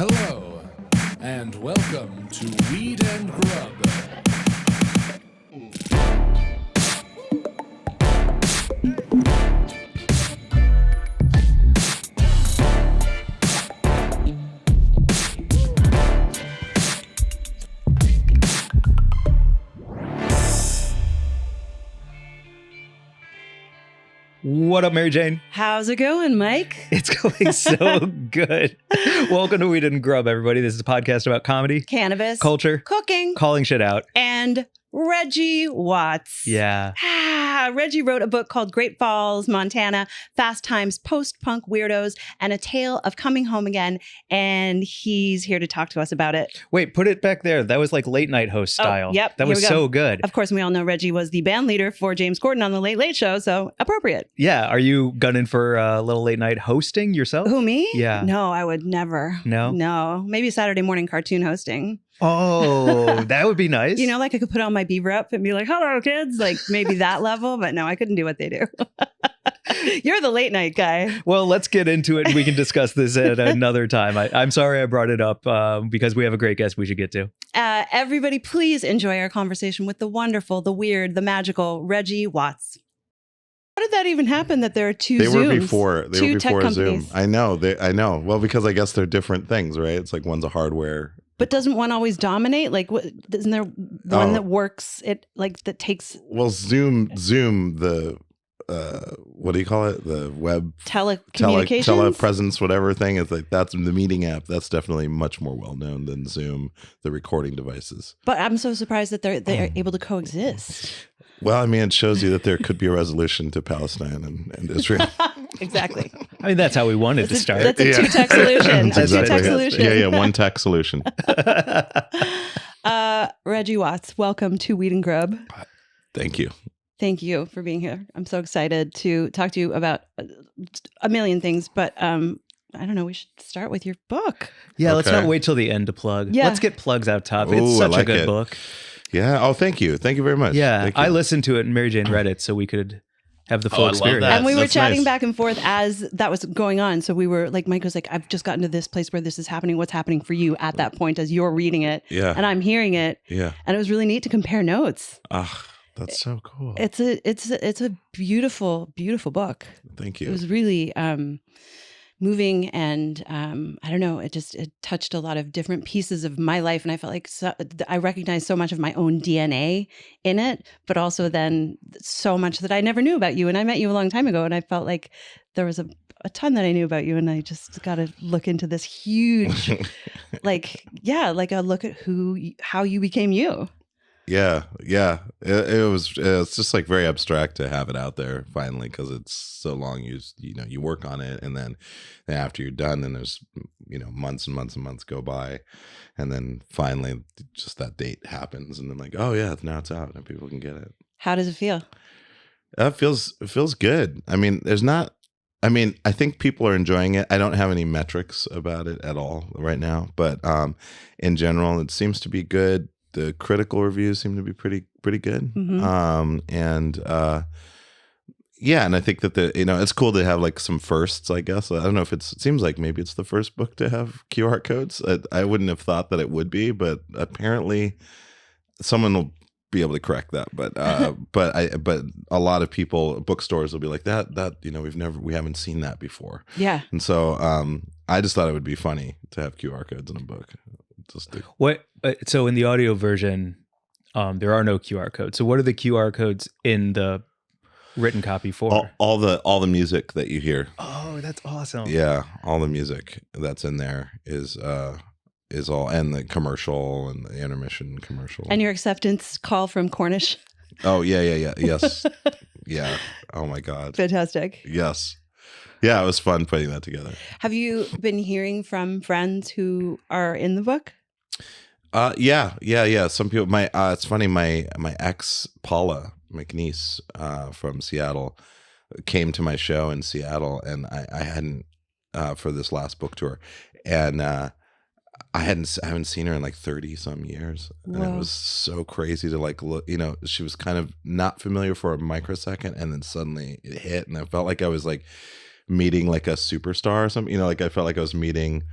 Hello, and welcome to Weed and Grub. What up, Mary Jane? How's it going, Mike? It's going so good. Welcome to Weed and Grub, everybody. This is a podcast about comedy, Cannabis, culture, cooking, calling shit out, and Reggie Watts. Yeah. Reggie wrote a book called Great Falls, Montana, Fast Times, Post-Punk Weirdos, and a Tale of Coming Home Again. And he's here to talk to us about it. Wait, put it back there. That was like late night host style. Yep. That was so good. Of course, we all know Reggie was the band leader for James Corden on The Late Late Show, so appropriate. Yeah. Are you gunning for a little late night hosting yourself? Who, me? Yeah. No, I would never. No? No. Maybe Saturday morning cartoon hosting. Oh, that would be nice. You know, like I could put on my beaver up and be like, hello, kids. Like maybe that level. But no, I couldn't do what they do. You're the late night guy. Well, let's get into it. We can discuss this at another time. I'm sorry I brought it up because we have a great guest we should get to. Everybody, please enjoy our conversation with the wonderful, the weird, the magical Reggie Watts. How did that even happen that there are two They Zooms? were before tech Zoom. I know. I know. Well, because I guess they're different things, right? It's like one's a hardware. But doesn't one always dominate? Like, isn't there one that works? It like that takes. Well, Zoom, the what do you call it? The web Telecommunications, telepresence, whatever thing. It's like that's the meeting app. That's definitely much more well known than Zoom, the recording devices. But I'm so surprised that they're able to coexist. Well, I mean, it shows you that there could be a resolution to Palestine and Israel. Exactly. I mean, that's how we wanted to start. That's a two-tech solution. That's exactly two-tech it. solution. Yeah, one tech solution. Reggie Watts, welcome to Weed and Grub. Thank you. Thank you for being here. I'm so excited to talk to you about a million things, but I don't know. We should start with your book. Yeah, let's Okay. not wait till the end to plug. Yeah. Let's get plugs out top. Ooh, It's I such like a good it. book. Yeah. Oh, thank you. Thank you very much. Yeah, Thank you. I listened to it and Mary Jane read it so we could have the full I love experience. that. And we were That's chatting nice. back and forth as that was going on. So we were like, Mike was like, I've just gotten to this place where this is happening. What's happening for you at that point as you're reading it? Yeah. And I'm hearing it. Yeah. And it was really neat to compare notes. Ah, that's so cool. It's a beautiful, beautiful book. Thank It you. was really moving, and I don't know, it touched a lot of different pieces of my life, and I felt like I recognized so much of my own DNA in it, but also then so much that I never knew about you. And I met you a long time ago, and I felt like there was a ton that I knew about you, and I just got to look into this huge, like a look at how you became you. Yeah. It was just like very abstract to have it out there finally because it's so long. You work on it, and then after you're done, then there's months and months and months go by, and then finally just that date happens, and then like, oh yeah, now it's out and people can get it. How does it feel? It feels good. I mean, I think people are enjoying it. I don't have any metrics about it at all right now, but in general, it seems to be good. The critical reviews seem to be pretty good. Mm-hmm. And I think that it's cool to have like some firsts, I guess. I don't know if it seems like maybe it's the first book to have QR codes. I wouldn't have thought that it would be, but apparently someone will be able to correct that. But a lot of people, bookstores will be like that we haven't seen that before. Yeah. And so I just thought it would be funny to have QR codes in a book. What? So in the audio version, there are no QR codes. So what are the QR codes in the written copy for? All the music that you hear. Oh, that's awesome. Yeah, all the music that's in there is all, and the commercial and the intermission commercial. And your acceptance call from Cornish. Oh yeah, yes, yeah. Oh my God, Fantastic. yes. Yeah, it was fun putting that together. Have you been hearing from friends who are in the book? Yeah. Some people. It's funny. My ex Paula McNeese from Seattle came to my show in Seattle, and I hadn't for this last book tour, and I haven't seen her in like 30 some years. And it was so crazy to like look, she was kind of not familiar for a microsecond, and then suddenly it hit, and I felt like I was like meeting like a superstar or something, like I felt like I was meeting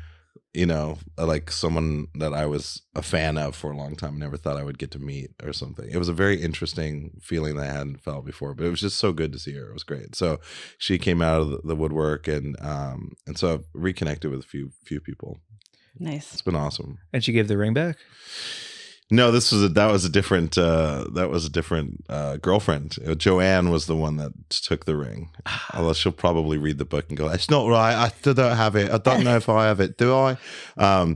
like someone that I was a fan of for a long time. Never thought I would get to meet or something. It was a very interesting feeling that I hadn't felt before, but it was just so good to see her. It was great. So she came out of the woodwork, and so I've reconnected with a few people. Nice. It's been awesome. And she gave the ring back? No, that was a different girlfriend. Joanne was the one that took the ring. Although she'll probably read the book and go, "It's not right. I still don't have it. I don't know if I have it. Do I?"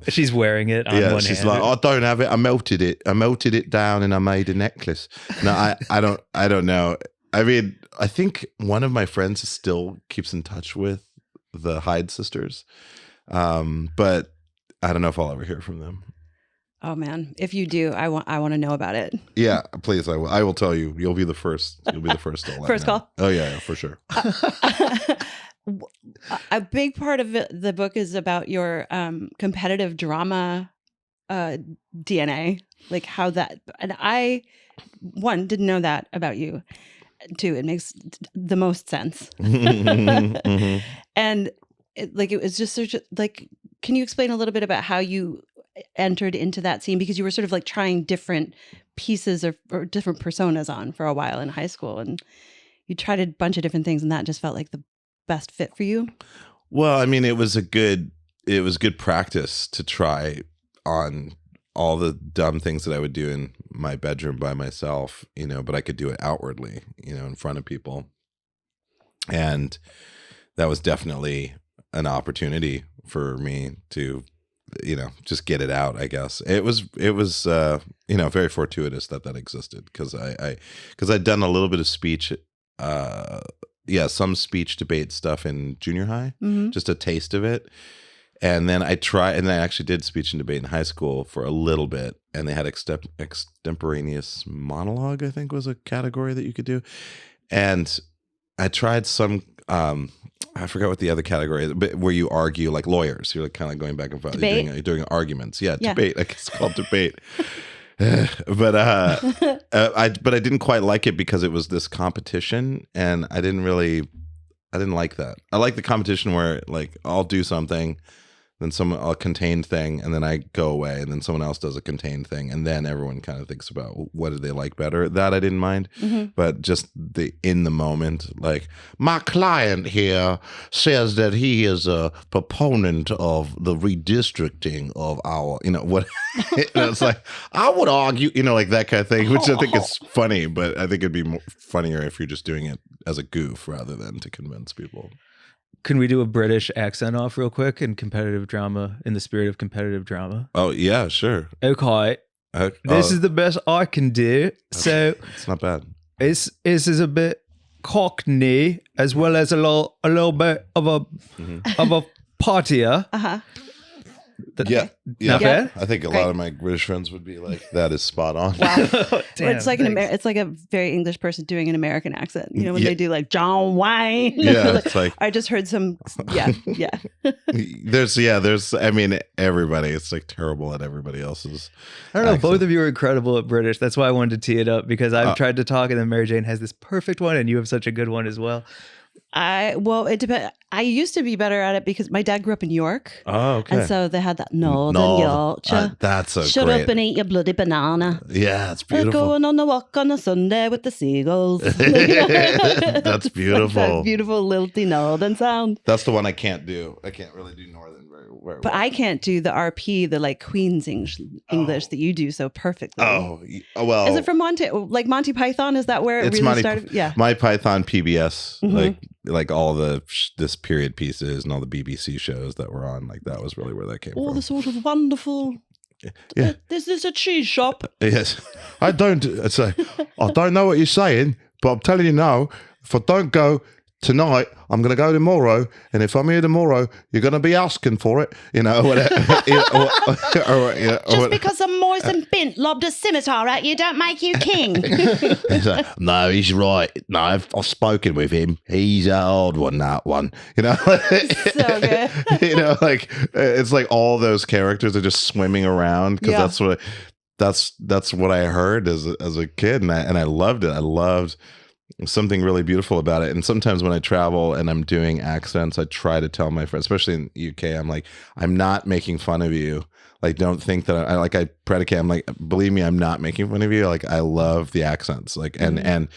She's wearing it on one she's hand. like, "I don't have it. I melted it down, and I made a necklace." No, I don't know. I mean, I think one of my friends still keeps in touch with the Hyde sisters, but I don't know if I'll ever hear from them. Oh man, if you do, I want to know about it. Yeah, please. I will tell you. You'll be the first. You'll be the first to let First me know. call. Oh yeah, for sure. A big part of the book is about your competitive drama DNA, like how that. And I, one, didn't know that about you. Two, it makes the most sense. Mhm. And it was just such a, like, can you explain a little bit about how you entered into that scene, because you were sort of like trying different pieces or different personas on for a while in high school, and you tried a bunch of different things, and that just felt like the best fit for you? Well, I mean, it was good practice to try on all the dumb things that I would do in my bedroom by myself, but I could do it outwardly, in front of people. And that was definitely an opportunity for me to just get it out. I guess it was very fortuitous that existed, because I'd done a little bit of speech, some speech debate stuff in junior high, just a taste of it. And then I actually did speech and debate in high school for a little bit, and they had extemporaneous monologue, I think was a category that you could do. And I tried some, I forgot what the other category is, but where you argue like lawyers. You're like kind of going back and forth. You're doing arguments. Yeah, debate. I guess it's called debate. But I didn't quite like it because it was this competition, and I didn't like that. I like the competition where like I'll do something, then a contained thing, and then I go away, and then someone else does a contained thing, and then everyone kind of thinks about what did they like better. That I didn't mind, but just in the moment, like my client here says that he is a proponent of the redistricting of our, what, it's like I would argue, like that kind of thing, which I think is funny, but I think it'd be funnier if you're just doing it as a goof rather than to convince people. Can we do a British accent off real quick in competitive drama, in the spirit of competitive drama? Oh, yeah, sure. Okay. This is the best I can do. Okay. So it's not bad. This is a bit Cockney as well as a little bit of a partier. Uh-huh. Yeah. Not bad? I think a lot of my British friends would be like, that is spot on. Wow. Damn, it's like it's like a very English person doing an American accent. When they do like John Wayne. Yeah, it's like I just heard some. Yeah. There's. I mean, everybody. It's like terrible at everybody else's. I don't know. accent. Both of you are incredible at British. That's why I wanted to tee it up, because I've tried to talk, and then Mary Jane has this perfect one, and you have such a good one as well. It depends. I used to be better at it because my dad grew up in York. Oh, okay. And so they had that Northern Yorkshire. That's a Shut great. up and eat your bloody banana. Yeah, it's We're beautiful. going on a walk on a Sunday with the seagulls. That's beautiful. That beautiful lilty Northern sound. That's the one I can't do. I can't really do Northern very well. But I can't do the RP, the like Queen's English that you do so perfectly. Oh, well. Is it from Monty Python? Is that where it really started? Yeah. My Python PBS, like all the this period pieces and all the BBC shows that were on, like that was really where that came from. The sort of wonderful. Yeah. Is this a cheese shop? Yes. I don't know what you're saying, but I'm telling you now, if I don't go tonight, I'm going to go tomorrow, and if I'm here tomorrow, you're going to be asking for it, whatever. Just because some moist bint lobbed a scimitar at you don't make you king. No, he's right. No, I've spoken with him. He's a hard one, that one. So good. It's like all those characters are just swimming around, because that's what I heard as a kid, and I loved it. I loved something really beautiful about it. And sometimes when I travel and I'm doing accents, I try to tell my friends, especially in the UK, I'm like, I'm not making fun of you. Like, don't think that I predicate. I'm like, believe me, I'm not making fun of you. Like, I love the accents. Like, and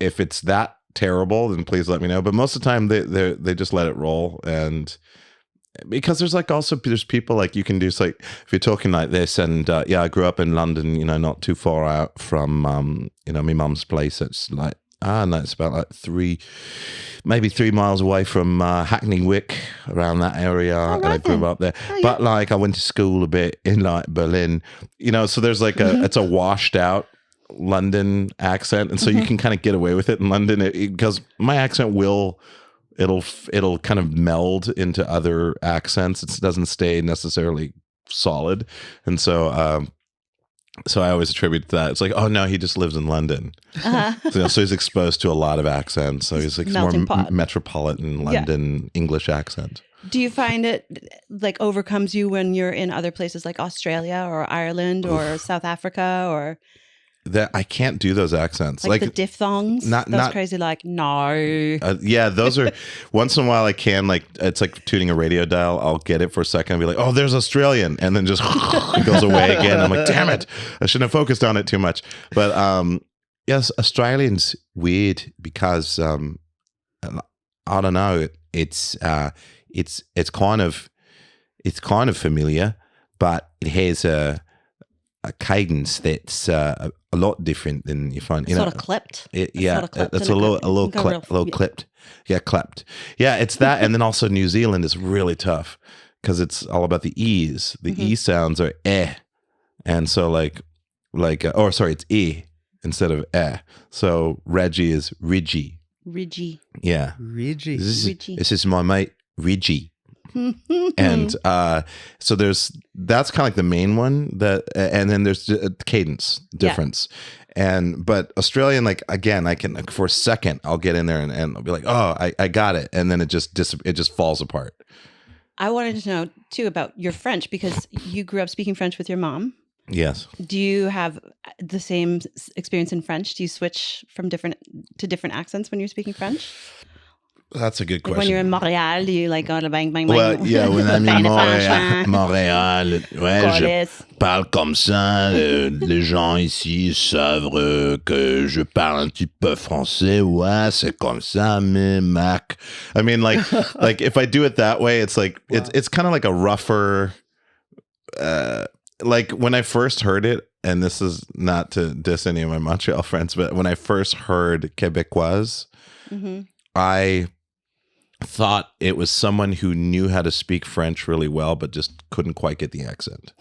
if it's that terrible, then please let me know. But most of the time, they just let it roll. And because there's people like you can do, like if you're talking like this, and I grew up in London, not too far out from my mum's place. It's like no, it's about like maybe 3 miles away from Hackney Wick, around that area. And I grew up there. But like I went to school a bit in like Berlin, so there's like it's a washed out London accent, and so you can kind of get away with it in London because my accent it'll kind of meld into other accents. It doesn't stay necessarily solid. And so I always attribute to that. It's like, oh no, he just lives in London. So he's exposed to a lot of accents. So he's like more metropolitan London English accent. Do you find it like overcomes you when you're in other places like Australia or Ireland or South Africa or... That I can't do those accents, like the diphthongs. Not crazy. Like no. Yeah, those are once in a while I can, like it's like tuning a radio dial. I'll get it for a second and be like, oh, there's Australian, and then just it goes away again. I'm like, damn it, I shouldn't have focused on it too much. But yes, Australian's weird because I don't know. It's kind of familiar, but it has a cadence that's a lot different than you find. Sort of clipped. It's a little clipped. Yeah, clapped. Yeah, it's that, and then also New Zealand is really tough because it's all about the E's. The E sounds are eh, and so it's E instead of eh. So Reggie is Reggie. Reggie. Yeah. Reggie. This is my mate Reggie. And so that's kind of like the main one and then there's a cadence difference. But Australian, like again, I can for a second I'll get in there and I'll be like, oh, I got it, and then it just falls apart. I wanted to know too about your French because you grew up speaking French with your mom. Yes. Do you have the same experience in French? Do you switch from different accents when you're speaking French? That's a good question. When you're in Montreal, do you like go to bang, bang, bang? Well, yeah, when I'm in Montréal, je parle comme ça. Les gens ici savent que je parle un petit peu français. Ouais, c'est comme ça, mais Mac. I mean, like if I do it that way, it's like it's kind of like a rougher. Like when I first heard it, and this is not to diss any of my Montreal friends, but when I first heard Québécoise, I thought it was someone who knew how to speak French really well, but just couldn't quite get the accent.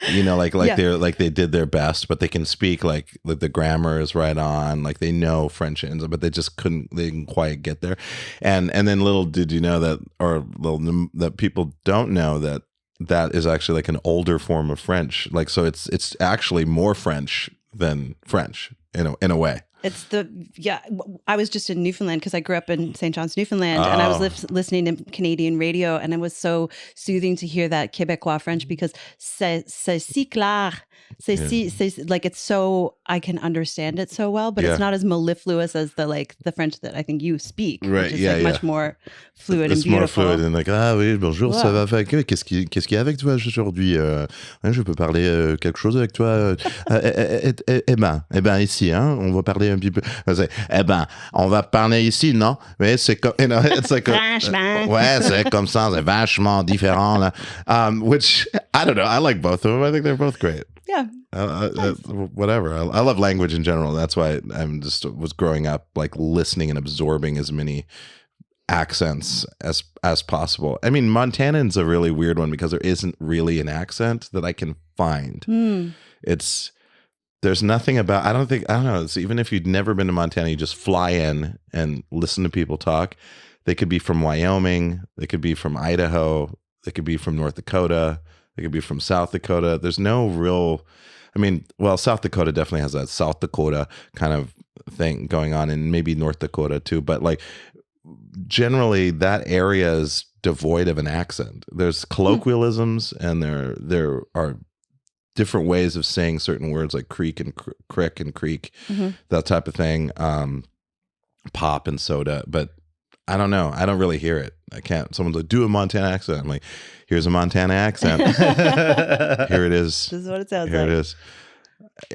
They did their best, but they can speak like the grammar is right on, like they know French, but they didn't quite get there. And then little did you know that people don't know that is actually like an older form of French. Like, so it's actually more French than French in a way. I was just in Newfoundland because I grew up in St. John's, Newfoundland, and I was listening to Canadian radio, and it was so soothing to hear that Québécois French because c'est si clair, like it's so, I can understand it so well, but it's not as mellifluous as the French that I think you speak, right? Which is much more fluid and beautiful. It's more fluid and like, ah oui, bonjour, ça va faire, qu'est-ce qu'il y a avec toi aujourd'hui? Je peux parler quelque chose avec toi? Eh ben ici, hein, on va parler un petit peu. On va parler ici, non? Mais c'est comme, it's like Vachement. Ouais, c'est comme ça, c'est vachement différent là. Which I don't know. I like both of them. I think they're both great. Yeah. Whatever. I love language in general. That's why was growing up like listening and absorbing as many accents as possible. I mean, Montanan's a really weird one because there isn't really an accent that I can find. There's nothing about, I don't know. It's, even if you'd never been to Montana, you just fly in and listen to people talk. They could be from Wyoming. They could be from Idaho. They could be from North Dakota. They could be from South Dakota. There's no real, South Dakota definitely has that South Dakota kind of thing going on, and maybe North Dakota too. But like generally that area is devoid of an accent. There's colloquialisms and there are different ways of saying certain words like creek and crick and creek, that type of thing. Pop and soda, but I don't know. I don't really hear it. I can't. Someone's like, do a Montana accent. I'm like, here's a Montana accent. Here it is. This is what it sounds Here like. it is.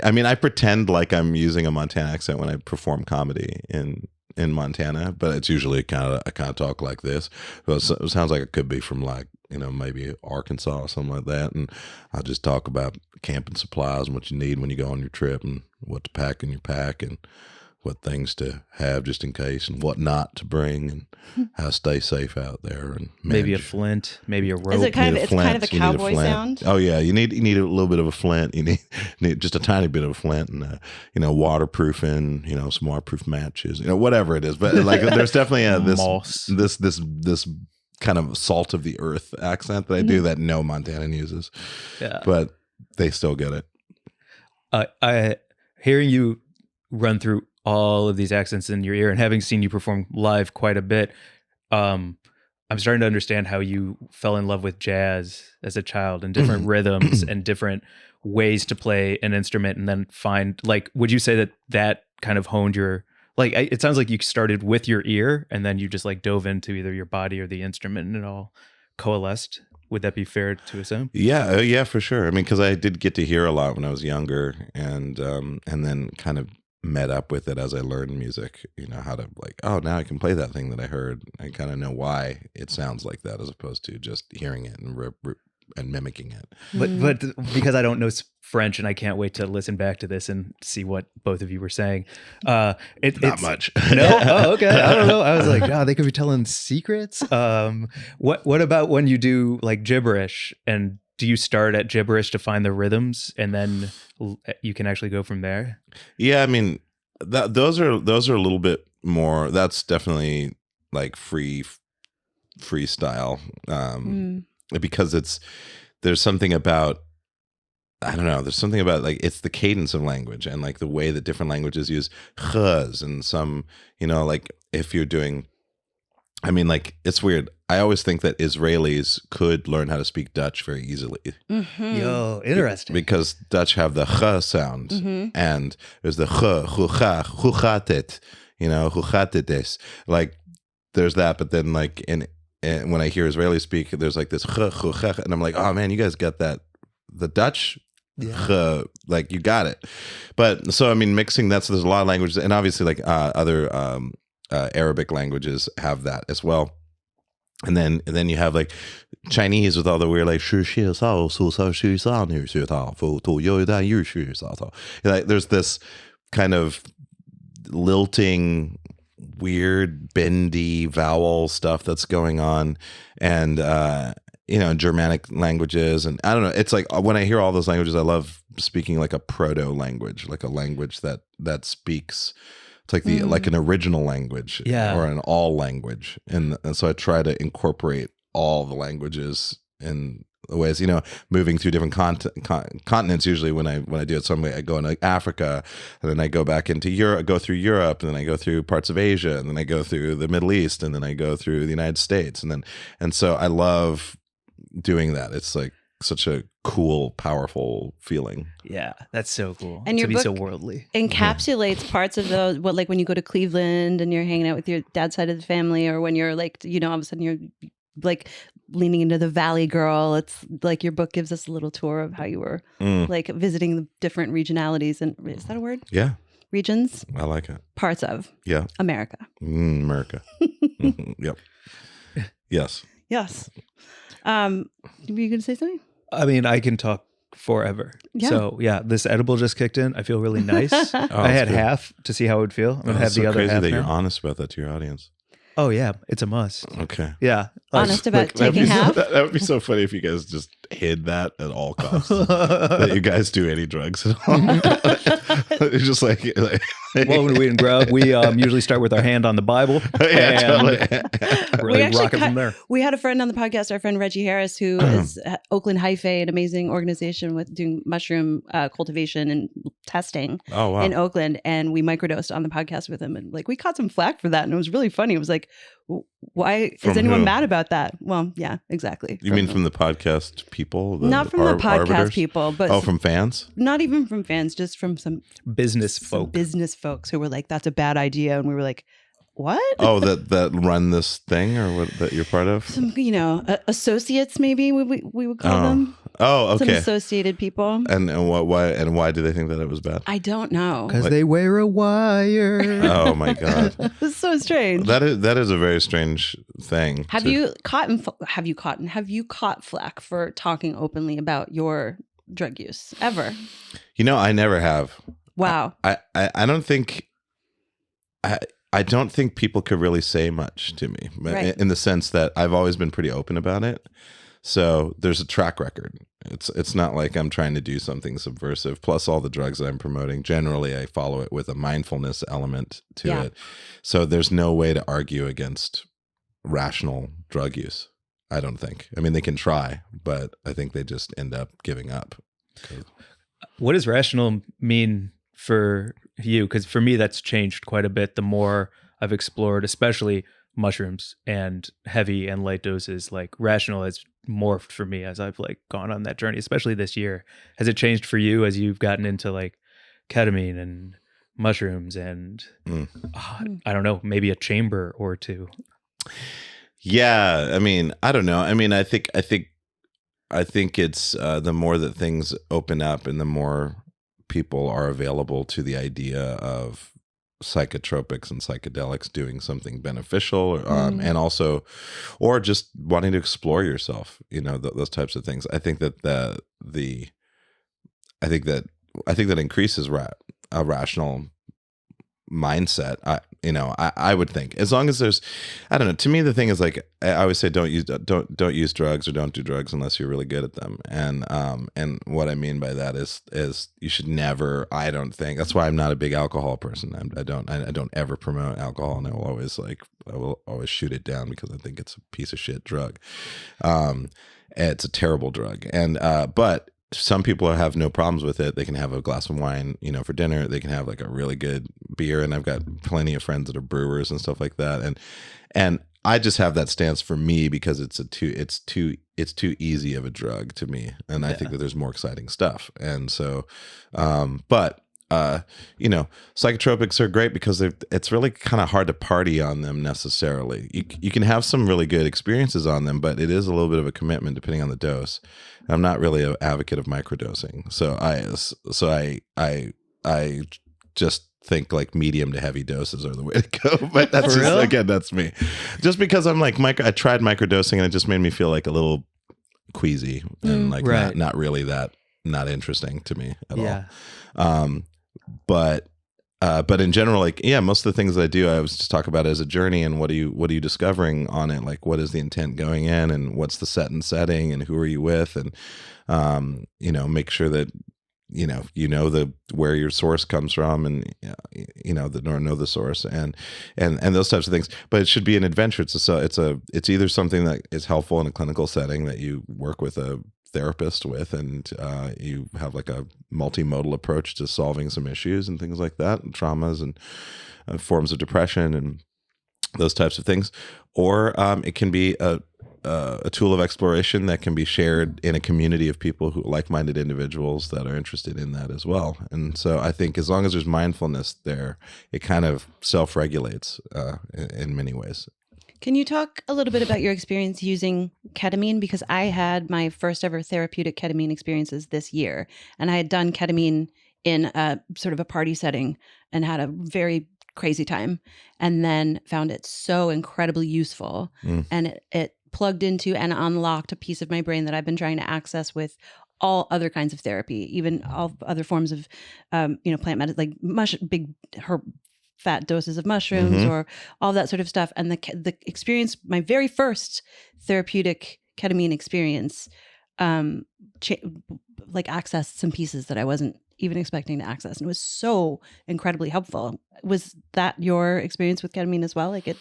I mean, I pretend like I'm using a Montana accent when I perform comedy in Montana, but it's usually I kind of talk like this. But it sounds like it could be from like, maybe Arkansas or something like that. And I just talk about camping supplies and what you need when you go on your trip and what to pack in your pack and what things to have just in case and what not to bring and how to stay safe out there and Maybe a flint, maybe a rope. Is it kind of? Need a It's kind of a flint. You need a cowboy flint. sound. Oh yeah, you need a little bit of a flint. You need just a tiny bit of a flint and waterproofing. Some waterproof matches. Whatever it is. But like, there's definitely Moss. this kind of salt of the earth accent that I do that no Montanan uses. Yeah, but they still get it. I hearing you run through all of these accents in your ear and having seen you perform live quite a bit, I'm starting to understand how you fell in love with jazz as a child and different rhythms and different ways to play an instrument, and then find, like, would you say that kind of honed your, like, it sounds like you started with your ear and then you just like dove into either your body or the instrument and it all coalesced. Would that be fair to assume? Yeah, for sure. I mean, because I did get to hear a lot when I was younger, and then kind of met up with it as I learned music. How to, like, oh, now I can play that thing that I heard. I kind of know why it sounds like that, as opposed to just hearing it and mimicking it. But because I don't know French and I can't wait to listen back to this and see what both of you were saying. It's much. No? Oh, okay. I don't know. I was like, they could be telling secrets. What about when you do like gibberish, and do you start at gibberish to find the rhythms and then you can actually go from there? Yeah, I mean, those are a little bit more. That's definitely like freestyle, because there's something about, I don't know. There's something about, like, it's the cadence of language and like the way that different languages use ch's and some, like if you're doing, I mean, like, it's weird. I always think that Israelis could learn how to speak Dutch very easily. Yo, interesting. Because Dutch have the ch sound, and there's the ch, hoe gaat het, hoe gaat het is. Like, there's that, but then like and when I hear Israelis speak, there's like this ch, and I'm like, oh man, you guys got that, the Dutch. Yeah. Like, you got it. But so, I mean, mixing that, so there's a lot of languages, and obviously like other Arabic languages have that as well. And then you have like Chinese with all the weird like like, there's this kind of lilting, weird, bendy vowel stuff that's going on, and Germanic languages, and I don't know. It's like when I hear all those languages, I love speaking like a proto language, like a language that speaks. It's like like an original language, or an all language, and so I try to incorporate all the languages in the ways, moving through different continents. Usually when I do it, so I go into Africa, and then I go back into Europe, go through Europe, and then I go through parts of Asia, and then I go through the Middle East, and then I go through the United States, and so I love doing that. It's like such a cool, powerful feeling. Yeah, that's so cool. And to your be book so worldly encapsulates parts of those. What, like when you go to Cleveland and you're hanging out with your dad's side of the family, or when you're like, all of a sudden you're like leaning into the Valley Girl. It's like your book gives us a little tour of how you were like visiting the different regionalities, and is that a word? Yeah, regions. I like it. Parts of America. America. Yep. Yes. Yes. Were you going to say something? I mean, I can talk forever. Yeah. So yeah, this edible just kicked in. I feel really nice. Oh, I had good. half to see how it would feel. I'm gonna have That's the so other crazy half that you're now. honest about that to your audience. Oh yeah, it's a must. Okay. Yeah. Honest about that'd taking be half? that would be so funny if you guys just hid that at all costs. That you guys do any drugs at all. It's just like Welcome to Weed and Grub. We usually start with our hand on the Bible Yeah, totally. really actually rock it from there. We had a friend on the podcast, our friend Reggie Harris, who is at Oakland Hyphae, an amazing organization with doing mushroom cultivation and testing Oh, wow. in Oakland. And we microdosed on the podcast with him. And like, we caught some flack for that. And it was really funny. It was like, why From is anyone who? mad about that? Well, yeah, exactly. You mean from the podcast people? Not from the podcast arbiters? people, but Oh, from fans? not even from fans, just from some Business folk. business folks who were like, that's a bad idea. And we were like, what? Oh, that run this thing or what that you're part of? Some, associates, maybe we would call them. Oh, Some okay. associated people. And why do they think that it was bad? I don't know. Because they wear a wire. Oh my god. It's so strange. That is a very strange thing. Have you caught flack for talking openly about your drug use ever? I never have. Wow. I don't think I don't think people could really say much to me, Right. in the sense that I've always been pretty open about it. So there's a track record. It's not like I'm trying to do something subversive. Plus all the drugs that I'm promoting, generally I follow it with a mindfulness element to Yeah. it. So there's no way to argue against rational drug use. I don't think. I mean, they can try, but I think they just end up giving up. What does rational mean for you? Because for me, that's changed quite a bit the more I've explored, especially mushrooms and heavy and light doses. Like rational has morphed for me as I've like gone on that journey, especially this year. Has it changed for you as you've gotten into like ketamine and mushrooms and I don't know, maybe a chamber or two? Yeah, I mean, I don't know. I mean, I think it's the more that things open up and the more people are available to the idea of psychotropics and psychedelics doing something beneficial, and also, or just wanting to explore yourself, those types of things. I think that I think that increases a rational mindset. I would think, as long as there's, I don't know. To me, the thing is, like, I always say, don't use drugs or don't do drugs unless you're really good at them. And what I mean by that is you should never. I don't think that's why I'm not a big alcohol person. I don't ever promote alcohol, and I will always shoot it down because I think it's a piece of shit drug. It's a terrible drug, but some people have no problems with it. They can have a glass of wine, for dinner. They can have like a really good beer. And I've got plenty of friends that are brewers and stuff like that. And I just have that stance for me because it's too easy of a drug to me. And I think that there's more exciting stuff. And so, psychotropics are great because it's really kind of hard to party on them necessarily. You can have some really good experiences on them, but it is a little bit of a commitment depending on the dose. I'm not really an advocate of microdosing, so I just think like medium to heavy doses are the way to go. But that's For real? again, that's me. Just because I'm like I tried microdosing and it just made me feel like a little queasy and like Right. not really that not interesting to me at Yeah. all. But in general, like, yeah, most of the things that I do, I always just talk about it as a journey and what are you discovering on it? Like, what is the intent going in and what's the setting and who are you with? And, make sure that, where your source comes from and, know the source and those types of things. But it should be an adventure. It's either something that is helpful in a clinical setting that you work with a therapist with and you have like a multimodal approach to solving some issues and things like that, and traumas and forms of depression and those types of things, or it can be a tool of exploration that can be shared in a community of people who like-minded individuals that are interested in that as well. And so I think as long as there's mindfulness there, it kind of self-regulates in many ways. Can you talk a little bit about your experience using ketamine? Because I had my first ever therapeutic ketamine experiences this year, and I had done ketamine in a sort of a party setting and had a very crazy time, and then found it so incredibly useful. And it plugged into and unlocked a piece of my brain that I've been trying to access with all other kinds of therapy, even all other forms of, plant medicine, like big herb, fat doses of mushrooms or all that sort of stuff. And the experience, my very first therapeutic ketamine experience, accessed some pieces that I wasn't even expecting to access. And it was so incredibly helpful. Was that your experience with ketamine as well? Like it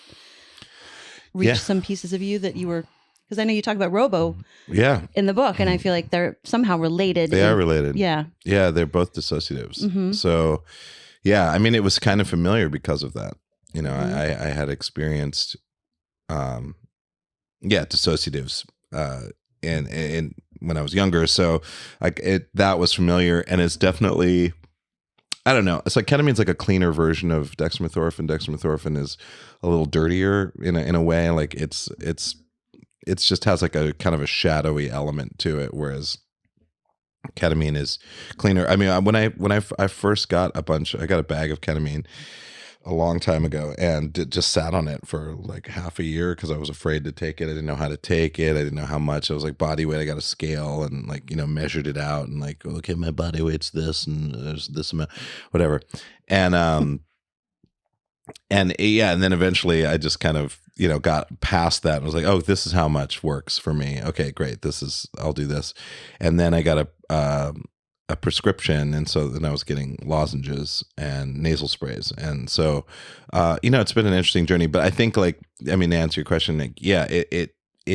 reached some pieces of you that you were, because I know you talk about Robo in the book, and I feel like they're somehow related. They are related. Yeah. Yeah, they're both dissociatives. So, yeah, I mean, it was kind of familiar because of that. You know, I had experienced, dissociatives, and when I was younger. So, that was familiar, and it's definitely, I don't know. It's like ketamine's like a cleaner version of dextromethorphan. Dextromethorphan is a little dirtier in a way. Like it's just has like a kind of a shadowy element to it, whereas ketamine is cleaner. I mean, when I first got I got a bag of ketamine a long time ago, and just sat on it for like half a year because I was afraid to take it. I didn't know how to take it. I didn't know how much. I was like, body weight, I got a scale and like, you know, measured it out and like, okay, my body weight's this and there's this amount, whatever. And and then eventually I just kind of, you know, got past that and was like, oh, this is how much works for me. Okay, great. I'll do this. And then I got a prescription, and so then I was getting lozenges and nasal sprays, and so you know, it's been an interesting journey. But I think, like, I mean, to answer your question, like, yeah, it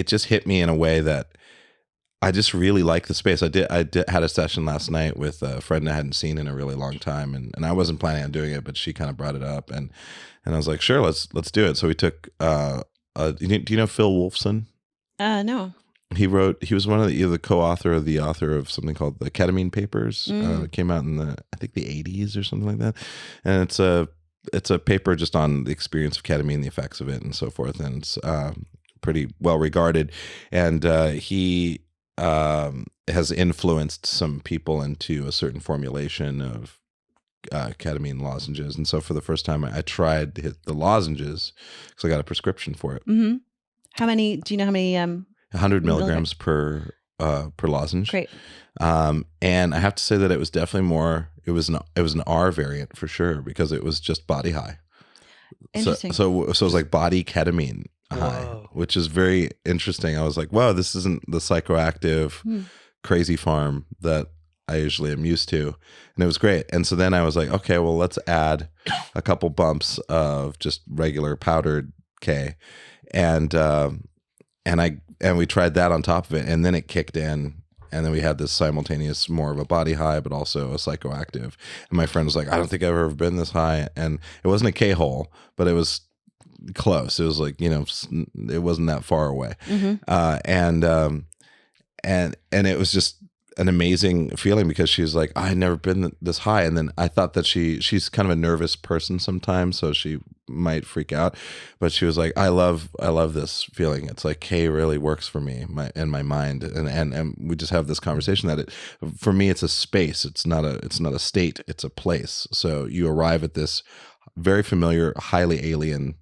just hit me in a way that I just really like the space. I had a session last night with a friend I hadn't seen in a really long time, and I wasn't planning on doing it, but she kind of brought it up, and I was like, sure, let's do it. So we took do you know Phil Wolfson? No. He was one of the co-author of the author of something called the Ketamine Papers. It came out in I think the 80s or something like that. And it's a paper just on the experience of ketamine, the effects of it and so forth. And it's pretty well regarded. And he has influenced some people into a certain formulation of ketamine lozenges. And so for the first time I tried to hit the lozenges because I got a prescription for it. Mm-hmm. How many, do you know how many 100 milligrams per lozenge. Great. And I have to say that it was definitely more. It was an R variant for sure because it was just body high. Interesting. So it was like body ketamine high, which is very interesting. I was like, wow, this isn't the psychoactive crazy farm that I usually am used to, and it was great. And so then I was like, okay, well, let's add a couple bumps of just regular powdered K, and we tried that on top of it, and then it kicked in, and then we had this simultaneous, more of a body high, but also a psychoactive. And my friend was like, I don't think I've ever been this high. And it wasn't a K-hole, but it was close. It was like, you know, it wasn't that far away. And it was just an amazing feeling because she was like, I had never been this high. And then I thought that she's kind of a nervous person sometimes, so she might freak out, but she was like, I love this feeling. It's like K really works for me, in my mind. And we just have this conversation that for me, it's a space. It's not a state. It's a place. So you arrive at this very familiar, highly alien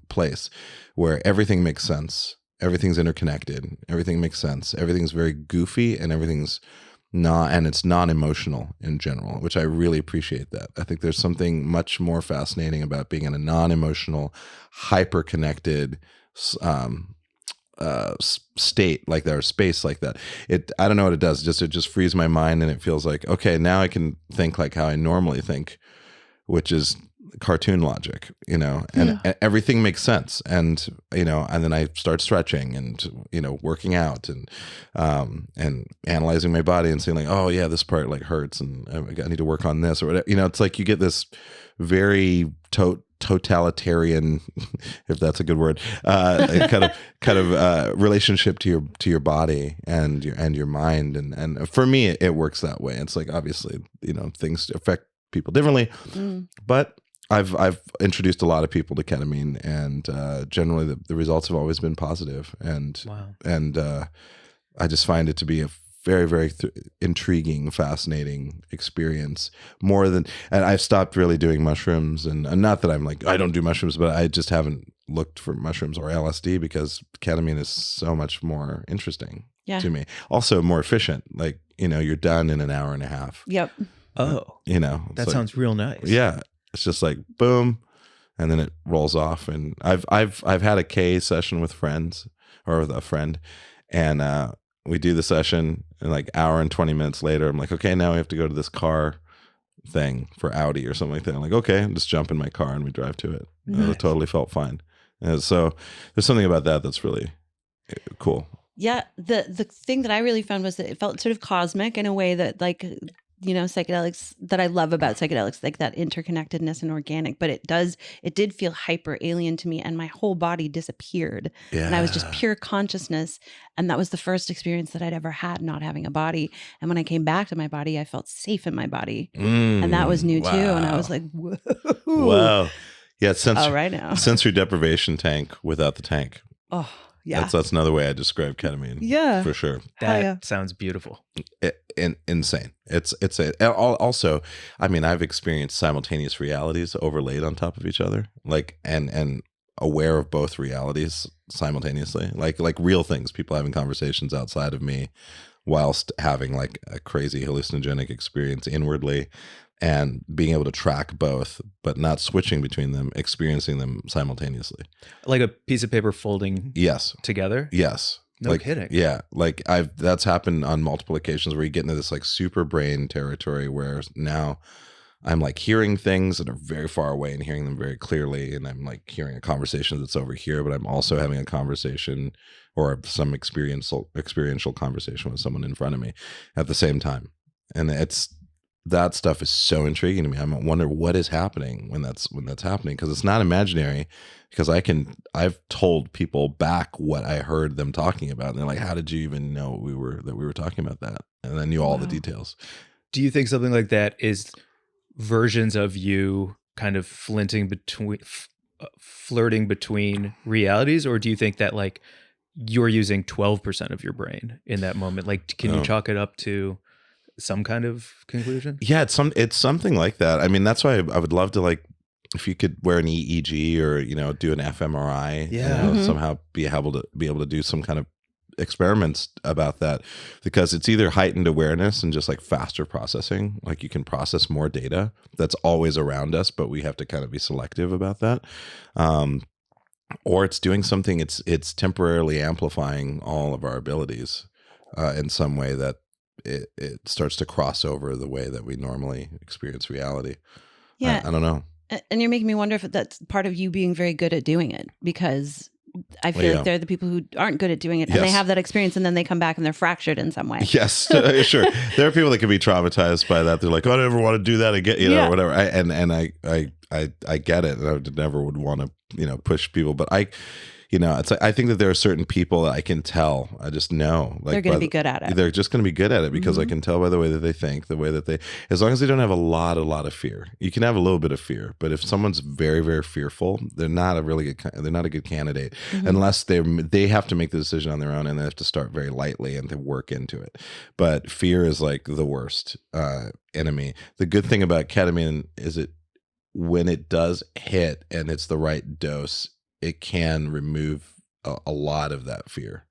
place where everything makes sense. Everything's interconnected. Everything makes sense. Everything's very goofy, and everything's it's non-emotional in general, which I really appreciate that. I think there's something much more fascinating about being in a non-emotional, hyper-connected state like that, or space like that. I don't know what it does. It just frees my mind, and it feels like, okay, now I can think like how I normally think, which is cartoon logic, you know, and everything makes sense. And, you know, and then I start stretching and, you know, working out and analyzing my body and saying like, oh yeah, this part like hurts and I need to work on this or whatever. You know, it's like you get this very totalitarian, if that's a good word, kind of relationship to your body and your mind. And for me, it works that way. It's like, obviously, you know, things affect people differently, but I've introduced a lot of people to ketamine, and generally the results have always been positive. And I just find it to be a very, very intriguing, fascinating experience. And I've stopped really doing mushrooms, and not that I'm like, I don't do mushrooms, but I just haven't looked for mushrooms or LSD because ketamine is so much more interesting to me. Also more efficient. Like, you know, you're done in an hour and a half. Yep. Oh, you know, that sounds real nice. Yeah. It's just like boom, and then it rolls off. And I've had a K session with friends, or with a friend, and we do the session, and like hour and 20 minutes later, I'm like, okay, now we have to go to this car thing for Audi or something like that. I'm like, okay, I'll just jump in my car and we drive to it. Nice. It totally felt fine. And so there's something about that that's really cool. Yeah, the thing that I really found was that it felt sort of cosmic in a way that, like, you know, psychedelics, that I love about psychedelics, like that interconnectedness and organic, but it did feel hyper alien to me, and my whole body disappeared. Yeah. And I was just pure consciousness. And that was the first experience that I'd ever had not having a body. And when I came back to my body, I felt safe in my body. And that was new too. And I was like, whoa. Wow. Yeah, it's right now. sensory deprivation tank without the tank. Oh, yeah. That's another way I describe ketamine. Yeah. For sure. That sounds beautiful. Insane. Also, I mean, I've experienced simultaneous realities overlaid on top of each other, like, and aware of both realities simultaneously, like real things, people having conversations outside of me whilst having like a crazy hallucinogenic experience inwardly, and being able to track both, but not switching between them, experiencing them simultaneously. Like a piece of paper folding together? Yes. No kidding. Yeah. Like that's happened on multiple occasions where you get into this like super brain territory where now I'm like hearing things that are very far away and hearing them very clearly. And I'm like hearing a conversation that's over here, but I'm also having a conversation or some experiential conversation with someone in front of me at the same time. And that stuff is so intriguing to me. I wonder what is happening when that's happening, because it's not imaginary. Because I've told people back what I heard them talking about, and they're like, "How did you even know that we were talking about that?" And I knew all the details. Do you think something like that is versions of you kind of flirting between realities, or do you think that like you're using 12% of your brain in that moment? Like, can you chalk it up to some kind of conclusion? Yeah, it's something like that. I mean, that's why I would love to, like, if you could wear an EEG or, you know, do an fMRI, somehow be able to do some kind of experiments about that, because it's either heightened awareness and just like faster processing, like you can process more data that's always around us, but we have to kind of be selective about that. Or it's doing something, it's temporarily amplifying all of our abilities in some way that it starts to cross over the way that we normally experience reality. Yeah. I don't know. And you're making me wonder if that's part of you being very good at doing it, because I feel like they're the people who aren't good at doing it, and they have that experience, and then they come back and they're fractured in some way. Yes, sure. There are people that can be traumatized by that. They're like, "Oh, I never want to do that again," or whatever. I get it, and I never would want to, push people, but I think that there are certain people that I can tell. I just know, like, they're going to be good at it. They're just going to be good at it because I can tell by the way that they think, the way that as long as they don't have a lot of fear. You can have a little bit of fear, but if someone's very, very fearful, they're not a good candidate unless they have to make the decision on their own, and they have to start very lightly and to work into it. But fear is like the worst enemy. The good thing about ketamine is when it does hit and it's the right dose, it can remove a lot of that fear.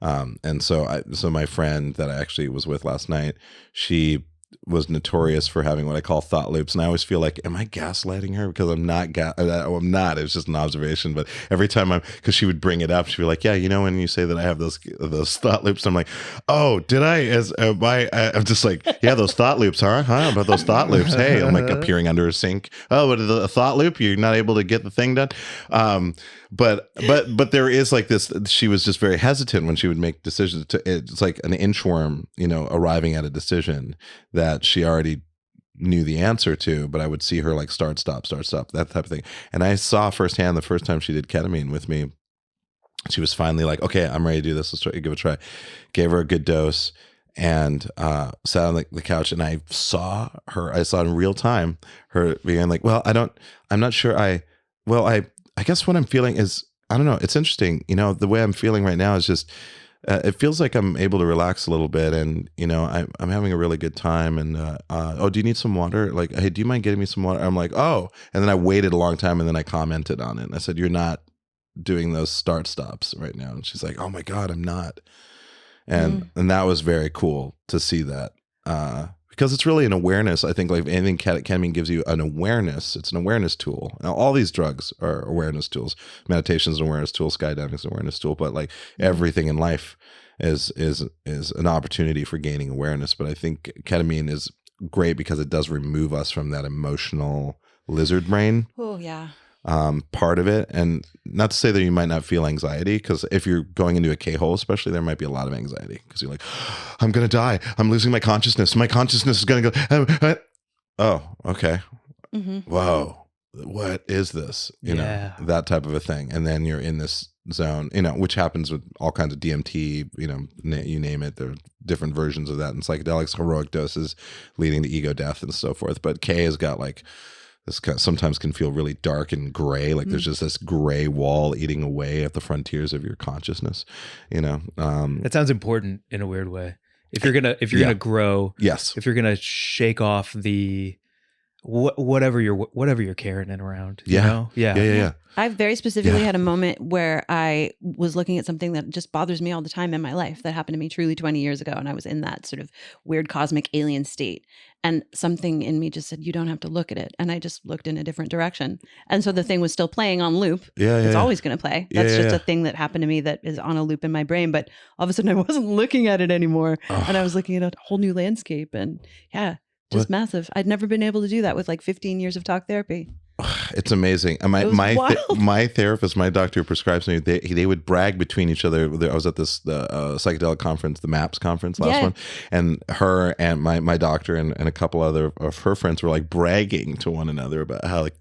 And so my friend that I actually was with last night, she was notorious for having what I call thought loops. And I always feel like, am I gaslighting her? Because I'm not. I'm not. It's just an observation. But every time because she would bring it up, she'd be like, yeah, when you say that I have those thought loops, I'm like, oh, did I? I'm just like, yeah, those thought loops, huh? About those thought loops. Hey, I'm like appearing under a sink. Oh, but a thought loop, you're not able to get the thing done. But there is like this, she was just very hesitant when she would make decisions. It's like an inchworm, arriving at a decision that she already knew the answer to, but I would see her like start, stop, that type of thing. And I saw firsthand the first time she did ketamine with me, she was finally like, okay, I'm ready to do this. Let's give it a try. Gave her a good dose and sat on the couch, and I saw in real time her being like, well, I'm not sure. I guess what I'm feeling is, I don't know. It's interesting. The way I'm feeling right now is just, it feels like I'm able to relax a little bit, and, I'm having a really good time. And, do you need some water? Like, hey, do you mind getting me some water? I'm like, oh, and then I waited a long time, and then I commented on it. And I said, you're not doing those start stops right now. And she's like, oh my God, I'm not. And that was very cool to see that. Because it's really an awareness. I think like anything ketamine gives you an awareness. It's an awareness tool. Now, all these drugs are awareness tools. Meditation is an awareness tool. Skydiving is an awareness tool. But like everything in life is an opportunity for gaining awareness. But I think ketamine is great because it does remove us from that emotional lizard brain Oh, yeah. part of it. And not to say that you might not feel anxiety, because if you're going into a K-hole especially, there might be a lot of anxiety because you're like, I'm gonna die, I'm losing my consciousness is gonna go. Oh, okay. Whoa, what is this? You know, that type of a thing. And then you're in this zone, you know, which happens with all kinds of DMT, you know, you name it. There are different versions of that, and psychedelics, heroic doses leading to ego death and so forth. But K has got like this kind of, sometimes can feel really dark and gray, like there's just this gray wall eating away at the frontiers of your consciousness, you know. That sounds important in a weird way. If you're gonna grow, yes, if you're gonna shake off the whatever you're carrying around, you yeah. know? Yeah. I very specifically had a moment where I was looking at something that just bothers me all the time in my life that happened to me truly 20 years ago. And I was in that sort of weird cosmic alien state. And something in me just said, you don't have to look at it. And I just looked in a different direction. And so the thing was still playing on loop. It's always going to play. That's just a thing that happened to me that is on a loop in my brain. But all of a sudden I wasn't looking at it anymore. And I was looking at a whole new landscape. And just massive. I'd never been able to do that with like 15 years of talk therapy. It's amazing. My therapist, my doctor who prescribes me, they would brag between each other. I was at this psychedelic conference, the MAPS conference last one, and her and my doctor and a couple other of her friends were like bragging to one another about how like,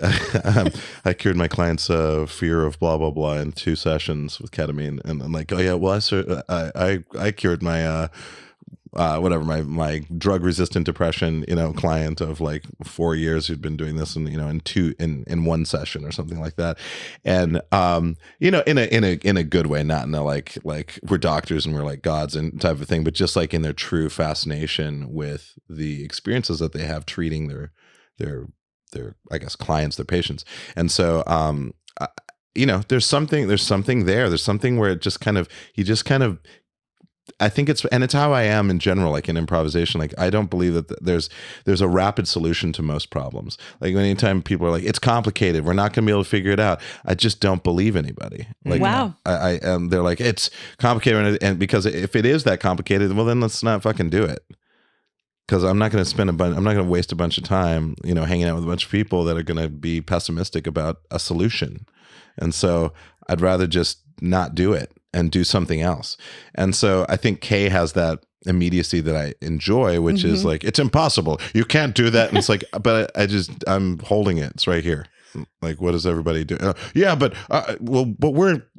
I cured my client's fear of blah blah blah in 2 sessions with ketamine, and I'm like, oh yeah, well I cured my whatever, my drug resistant depression, you know, client of like 4 years who'd been doing this, and you know, in 1 session or something like that. And you know, in a good way, not in a like we're doctors and we're like gods and type of thing, but just like in their true fascination with the experiences that they have treating their I guess clients, their patients. And so you know, there's something there. There's something where it just kind of, I think it's how I am in general, like in improvisation. Like, I don't believe that there's a rapid solution to most problems. Like, anytime people are like, it's complicated, we're not going to be able to figure it out, I just don't believe anybody. Like, wow. They're like, it's complicated, and because if it is that complicated, well, then let's not fucking do it. Because I'm not going to waste a bunch of time, you know, hanging out with a bunch of people that are going to be pessimistic about a solution. And so I'd rather just not do it and do something else. And so I think K has that immediacy that I enjoy, which is like, it's impossible, you can't do that. And it's like, but I'm holding it. It's right here. Like, what does everybody do? But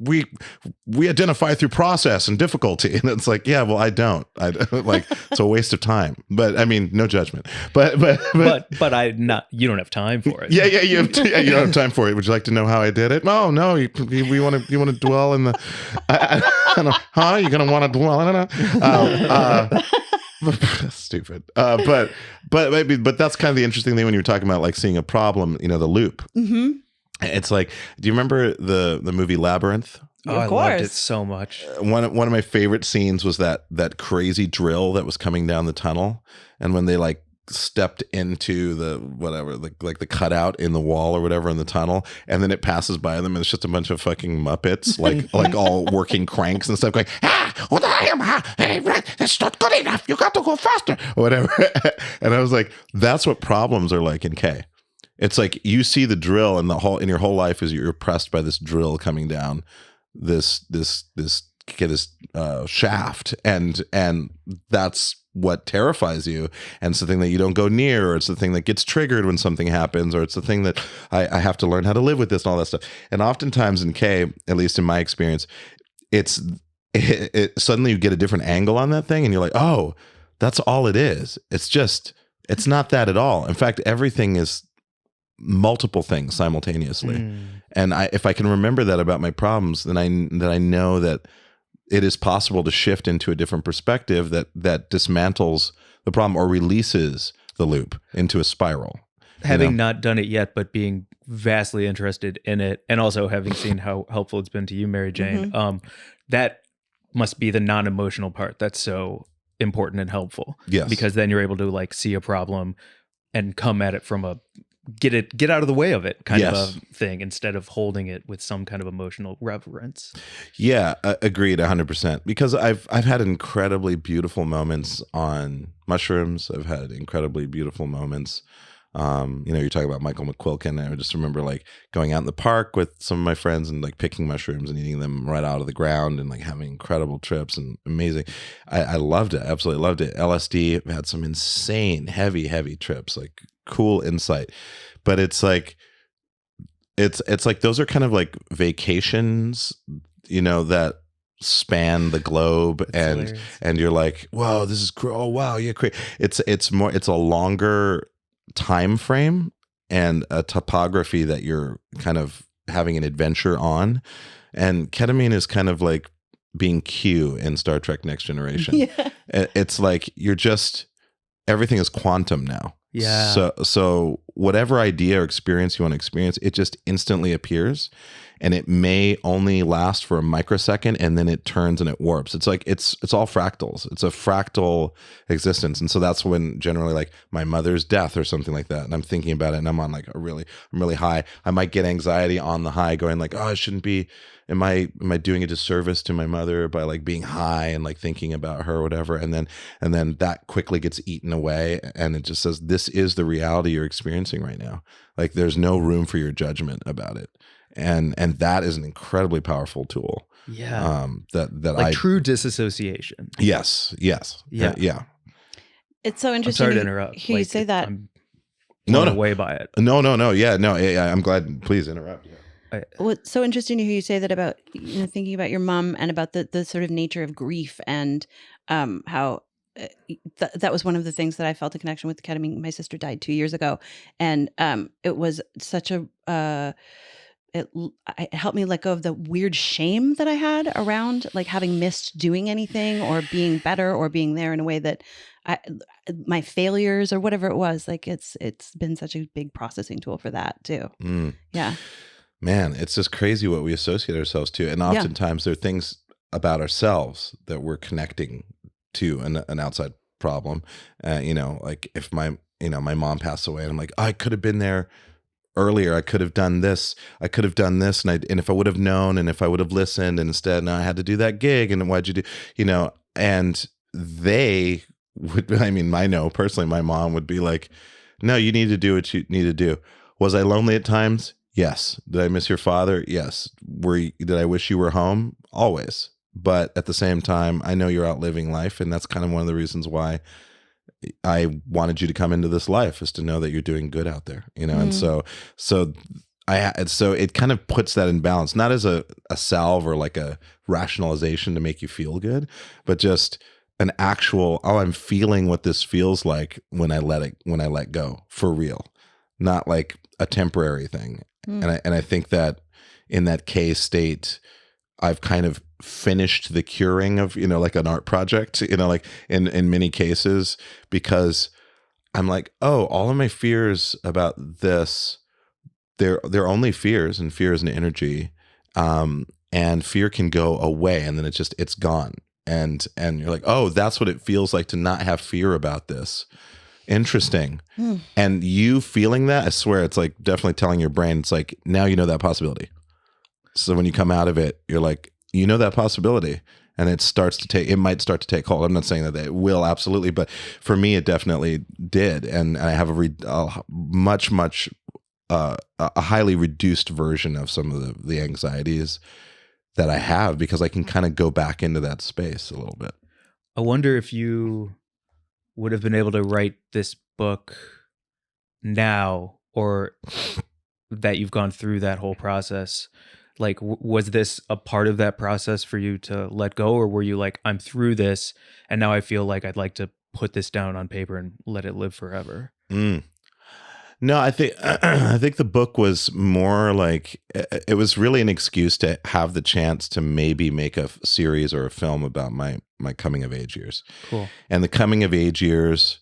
we identify through process and difficulty, and it's like, yeah, well, I don't like, it's a waste of time. But I mean, no judgment. But you don't have time for it. You don't have time for it. Would you like to know how I did it? Oh no, you want to dwell in the, I don't know, huh? You're gonna want to dwell. I don't know. Stupid. But that's kind of the interesting thing when you're talking about like seeing a problem, you know, the loop. It's like, do you remember the movie Labyrinth? Oh, I loved it so much. One of my favorite scenes was that crazy drill that was coming down the tunnel, and when they like stepped into the whatever, like the cutout in the wall or whatever in the tunnel, and then it passes by them and it's just a bunch of fucking Muppets, like all working cranks and stuff, going, what the hell? Hey, that's not good enough, you got to go faster, or whatever. And I was like, that's what problems are like in K. It's like, you see the drill, and in your whole life is you're oppressed by this drill coming down this shaft, and that's what terrifies you, and it's the thing that you don't go near, or it's the thing that gets triggered when something happens, or it's the thing that I have to learn how to live with this and all that stuff. And oftentimes in K, at least in my experience, it suddenly you get a different angle on that thing, and you're like, oh, that's all it is. It's not that at all. In fact, everything is multiple things simultaneously. And if I can remember that about my problems, then I know that it is possible to shift into a different perspective that dismantles the problem or releases the loop into a spiral. Having not done it yet, but being vastly interested in it, and also having seen how helpful it's been to you, Mary Jane, that must be the non-emotional part that's so important and helpful. Yes. Because then you're able to like see a problem and come at it from a get out of the way of it kind Yes. of a thing, instead of holding it with some kind of emotional reverence. Yeah, agreed 100%. Because I've had incredibly beautiful moments on mushrooms. I've had incredibly beautiful moments. You're talking about Michael McQuilkin. I just remember like going out in the park with some of my friends and like picking mushrooms and eating them right out of the ground and like having incredible trips and amazing. I loved it. Absolutely loved it. LSD, I've had some insane, heavy trips, like cool insight. But it's like, it's like those are kind of like vacations, that span the globe. That's hilarious. And you're like, whoa, this is oh wow, yeah, great. It's a longer time frame and a topography that you're kind of having an adventure on. And ketamine is kind of like being Q in Star Trek Next Generation. Yeah. It's like everything is quantum now. Yeah. So whatever idea or experience you want to experience, it just instantly appears, and it may only last for a microsecond, and then it turns and it warps. It's like it's all fractals. It's a fractal existence. And so that's when generally like my mother's death or something like that, and I'm thinking about it and I'm on like I'm really high. I might get anxiety on the high, going like, oh, I shouldn't be. Am I doing a disservice to my mother by like being high and like thinking about her or whatever? And then that quickly gets eaten away, and it just says, this is the reality you're experiencing right now. Like there's no room for your judgment about it. And that is an incredibly powerful tool. Yeah. That like true disassociation. Yes. Yeah. Yeah. It's so I'm interesting sorry to interrupt. hear you say that. I'm blown away by it. No. Yeah. No. I'm glad. Please interrupt. Yeah. Well, it's so interesting to hear you say that about thinking about your mom and about the sort of nature of grief and how that was one of the things that I felt a connection with ketamine. My sister died 2 years ago, and it was such a it helped me let go of the weird shame that I had around like having missed doing anything or being better or being there in a way that my failures or whatever it was. Like it's been such a big processing tool for that too. Yeah. Man, it's just crazy what we associate ourselves to. And oftentimes there are things about ourselves that we're connecting to an outside problem. Like if my mom passed away and I'm like, oh, I could have been there earlier. I could have done this. And if I would have known, and if I would have listened, and instead, no, I had to do that gig. And why'd you do, and they would, I know personally, my mom would be like, no, you need to do what you need to do. Was I lonely at times? Yes. Did I miss your father? Yes. Did I wish you were home? Always. But at the same time, I know you're outliving life. And that's kind of one of the reasons why I wanted you to come into this life, is to know that you're doing good out there, And so it kind of puts that in balance, not as a salve or like a rationalization to make you feel good, but just an actual, I'm feeling what this feels like when I let go for real, not like a temporary thing. And I think that in that case state, I've kind of finished the curing of, like an art project, like in many cases, because I'm like, oh, all of my fears about this, they're only fears, and fear is an energy. And fear can go away, and then it's gone. And you're like, oh, that's what it feels like to not have fear about this. Interesting. And you feeling that, I swear, it's like definitely telling your brain, it's like, now you know that possibility. So when you come out of it, you're like, that possibility, and it might start to take hold. I'm not saying that it will absolutely, but for me, it definitely did. And I have a much a highly reduced version of some of the anxieties that I have, because I can kind of go back into that space a little bit. I wonder if you would have been able to write this book now, or that you've gone through that whole process. Like, was this a part of that process for you to let go, or were you like, I'm through this and now I feel like I'd like to put this down on paper and let it live forever? No, I think the book was more like, it was really an excuse to have the chance to maybe make a series or a film about my coming of age years. Cool. And the coming of age years,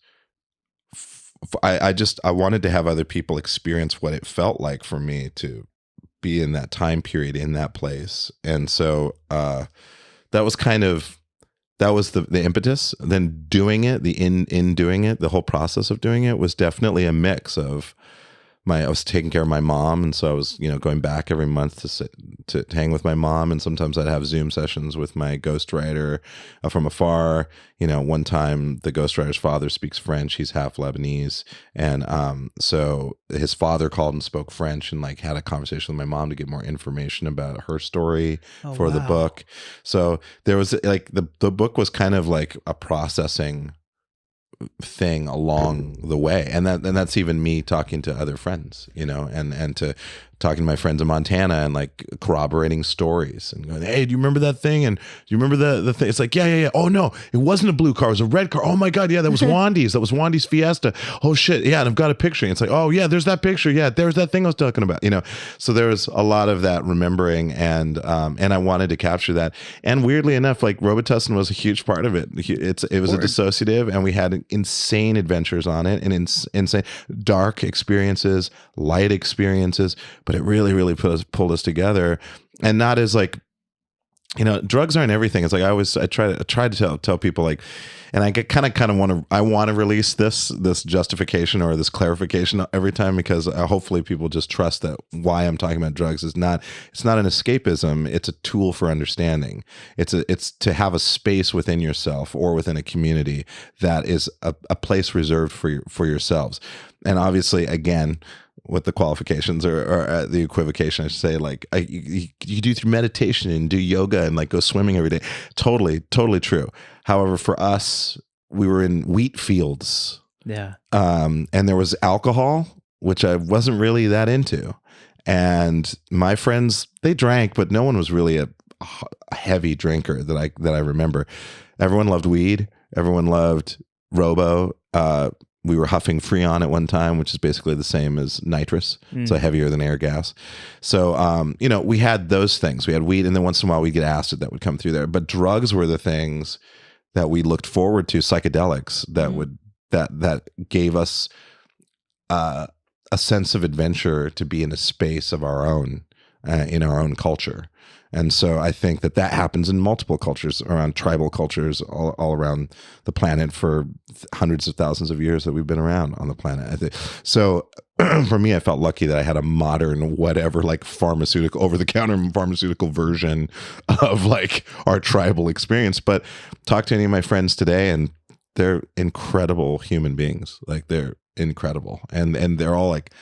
I wanted to have other people experience what it felt like for me to be in that time period, in that place. And so that was the impetus. Then doing it, in doing it, the whole process of doing it was definitely a mix of I was taking care of my mom, and so I was, going back every month to hang with my mom, and sometimes I'd have Zoom sessions with my ghostwriter from afar. One time the ghostwriter's father speaks French; he's half Lebanese, and so his father called and spoke French, and like had a conversation with my mom to get more information about her story for the book. So there was like the book was kind of like a processing thing along the way, and that's even me talking to other friends, and to talking to my friends in Montana and like corroborating stories and going, hey, do you remember that thing? And do you remember the thing? It's like, yeah. Oh no, it wasn't a blue car, it was a red car. Oh my God, yeah, that was Wandy's. That was Wandy's Fiesta. Oh shit, yeah, and I've got a picture. And it's like, oh yeah, there's that picture. Yeah, there's that thing I was talking about. So there was a lot of that remembering, and I wanted to capture that. And weirdly enough, like Robitussin was a huge part of it. It was a dissociative, and we had insane adventures on it, and insane dark experiences, light experiences. But it really, really pulled us together, and not as like, drugs aren't everything. It's like I try to tell people, like, and I get kind of want to release this justification or this clarification every time, because hopefully people just trust that why I'm talking about drugs it's not an escapism. It's a tool for understanding. It's to have a space within yourself or within a community that is a place reserved for yourselves. And obviously, again, with the qualifications or the equivocation, I should say, like you do through meditation and do yoga and like go swimming every day. Totally true. However, for us, we were in wheat fields. Yeah. And there was alcohol, which I wasn't really that into. And my friends, they drank, but no one was really a heavy drinker that I remember. Everyone loved weed. Everyone loved Robo. We were huffing Freon at one time, which is basically the same as nitrous, so heavier than air gas. So, we had those things. We had weed, and then once in a while we'd get acid that would come through there. But drugs were the things that we looked forward to, psychedelics that gave us a sense of adventure, to be in a space of our own, in our own culture. And so I think that happens in multiple cultures, around tribal cultures all around the planet for hundreds of thousands of years that we've been around on the planet. I think. So for me, I felt lucky that I had a modern, whatever, like over-the-counter pharmaceutical version of like our tribal experience. But talk to any of my friends today, and they're incredible human beings. Like they're incredible. And they're all like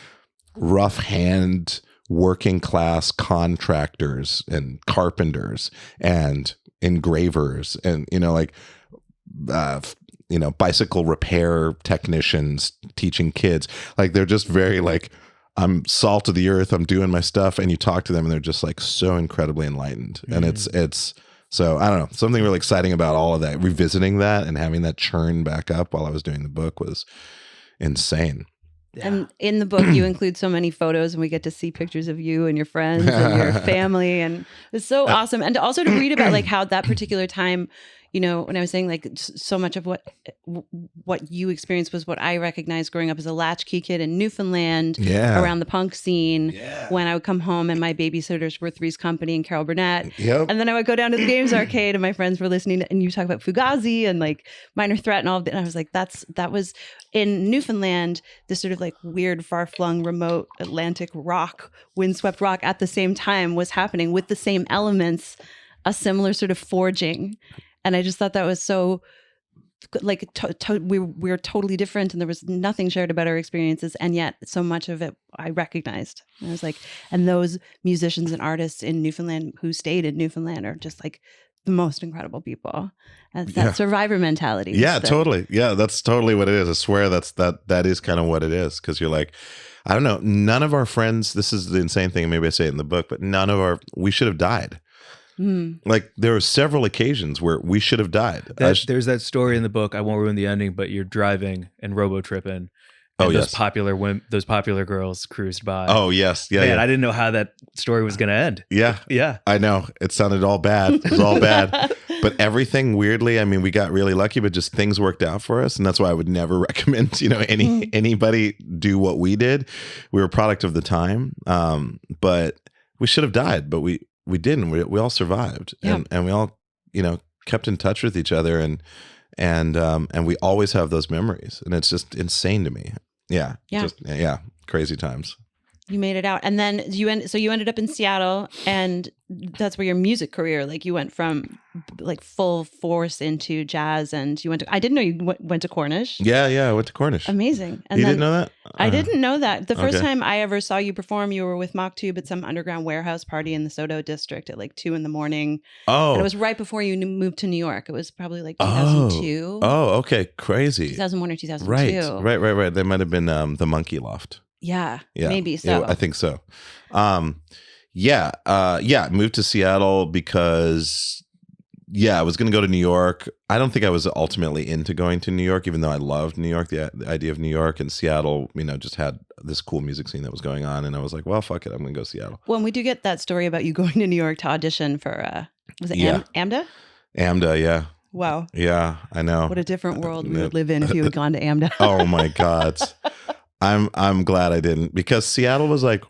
rough hand working class contractors and carpenters and engravers and bicycle repair technicians teaching kids. Like they're just very like, I'm salt of the earth, I'm doing my stuff. And you talk to them and they're just like so incredibly enlightened. And it's so I don't know, something really exciting about all of that, revisiting that and having that churn back up while I was doing the book was insane. Yeah. And in the book, you include so many photos, and we get to see pictures of you and your friends and your family, and it's so awesome. And also to read about like how that particular time, when I was saying like so much of what you experienced was what I recognized growing up as a latchkey kid in Newfoundland, around the punk scene. When I would come home and my babysitters were Three's Company and Carol Burnett, and then I would go down to the games arcade and my friends were listening and you talk about Fugazi and like Minor Threat and all of that. And I was like, that was in Newfoundland, this sort of like weird, far-flung, remote Atlantic rock, windswept rock at the same time was happening with the same elements, a similar sort of forging. And I just thought that was so, like, we're totally different, and there was nothing shared about our experiences, and yet so much of it I recognized. And I was like, and those musicians and artists in Newfoundland who stayed in Newfoundland are just like the most incredible people. And that survivor mentality. Yeah, totally. Yeah, that's totally what it is. I swear that is kind of what it is. Because you're like, I don't know, none of our friends, this is the insane thing, maybe I say it in the book, but we should have died. Like there were several occasions where we should have died. There's that story in the book. I won't ruin the ending, but you're driving and robo tripping. And those popular girls cruised by. Oh yes, yeah. Man, yeah. I didn't know how that story was going to end. Yeah. I know it sounded all bad. It was all bad, but everything weirdly. I mean, we got really lucky, but just things worked out for us, and that's why I would never recommend anybody do what we did. We were a product of the time, but we should have died, but we didn't. We all survived, and we all kept in touch with each other, and we always have those memories, and it's just insane to me. Yeah. crazy times. You made it out, and then you ended up in Seattle, and that's where your music career, like you went from like full force into jazz, and you went to. I didn't know you went to Cornish. Yeah, I went to Cornish. Amazing. And You then, didn't know that? I didn't know that. The first okay. time I ever saw you perform, you were with Mock-Tube at some underground warehouse party in the Soto district at like 2 a.m. And Oh. it was right before you moved to New York. It was probably like 2002. Oh, okay. Crazy. 2001 or 2002. Right. They might have been the Monkey Loft. Yeah, Yeah, maybe so. I think so. Moved to Seattle because I was going to go to New York. I don't think I was ultimately into going to New York, even though I loved New York. The idea of New York and Seattle, just had this cool music scene that was going on, and I was like, well, fuck it, I'm going to go to Seattle. Well, and we do get that story about you going to New York to audition for was it AMDA? AMDA, yeah. Wow. Yeah, I know. What a different world we would live in if you had gone to AMDA. Oh my God. I'm glad I didn't, because Seattle was like,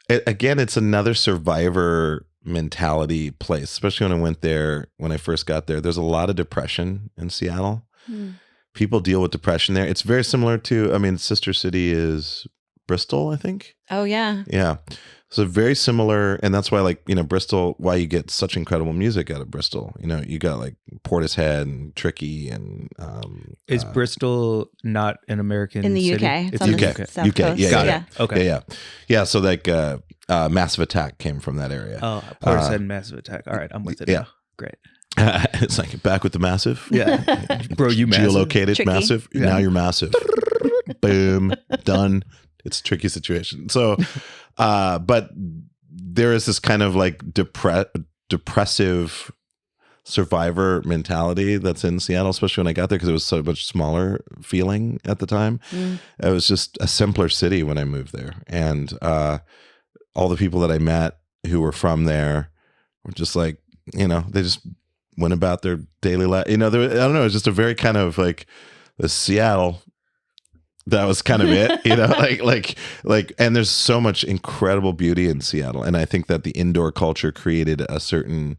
again, it's another survivor mentality place, especially when I went there, when I first got there. There's a lot of depression in Seattle. People deal with depression there. It's very similar to, sister city is Bristol, I think. Oh, yeah. Yeah. So very similar. And that's why, Bristol, why you get such incredible music out of Bristol. You got like Portishead and Tricky and... is Bristol not an American in the city? UK? It's UK. The South Coast. Yeah. Got it. Okay. Yeah. So like Massive Attack came from that area. Oh, Portishead and Massive Attack. All right. I'm with it. Yeah. Now. Great. It's like back with the Massive. Yeah. Bro, you massive. Geolocated Tricky. Massive. Yeah. Now you're Massive. Boom. Done. It's a tricky situation. So, but there is this kind of like depressive survivor mentality that's in Seattle, especially when I got there, because it was so much smaller feeling at the time. It was just a simpler city when I moved there. And all the people that I met who were from there were just like, they just went about their daily life. I don't know, it's just a very kind of like the Seattle. That was kind of it, and there's so much incredible beauty in Seattle. And I think that the indoor culture created a certain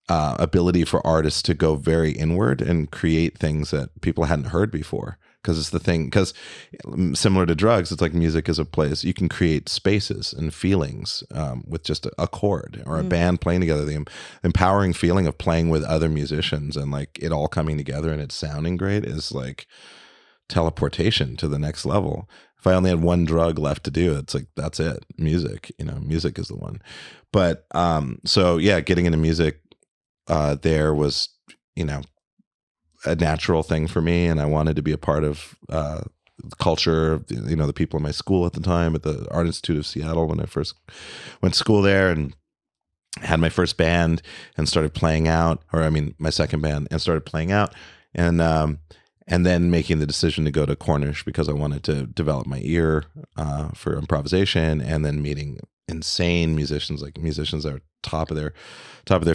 ability for artists to go very inward and create things that people hadn't heard before. Because it's the thing, because similar to drugs, it's like music is a place you can create spaces and feelings with just a chord or a band playing together. The empowering feeling of playing with other musicians and like it all coming together and it sounding great is like teleportation to the next level. If I only had one drug left to do, it's like, that's it. Music, music is the one. But getting into music there was, a natural thing for me. And I wanted to be a part of the culture, the people in my school at the time at the Art Institute of Seattle when I first went to school there, and had my first band and started playing out, my second band, and started playing out. And then making the decision to go to Cornish because I wanted to develop my ear for improvisation, and then meeting insane musicians, like musicians that are top of their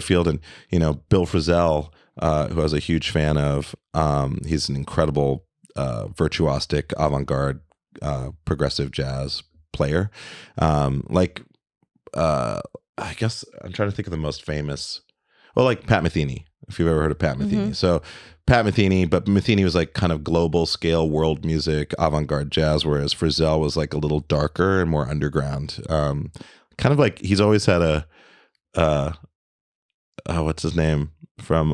field. And, Bill Frisell, who I was a huge fan of, he's an incredible virtuosic avant-garde progressive jazz player. I guess I'm trying to think of the most famous, like Pat Metheny, if you've ever heard of Pat Metheny. So Pat Metheny, but Metheny was like kind of global scale world music, avant-garde jazz, whereas Frisell was like a little darker and more underground. Kind of like he's always had a what's his name from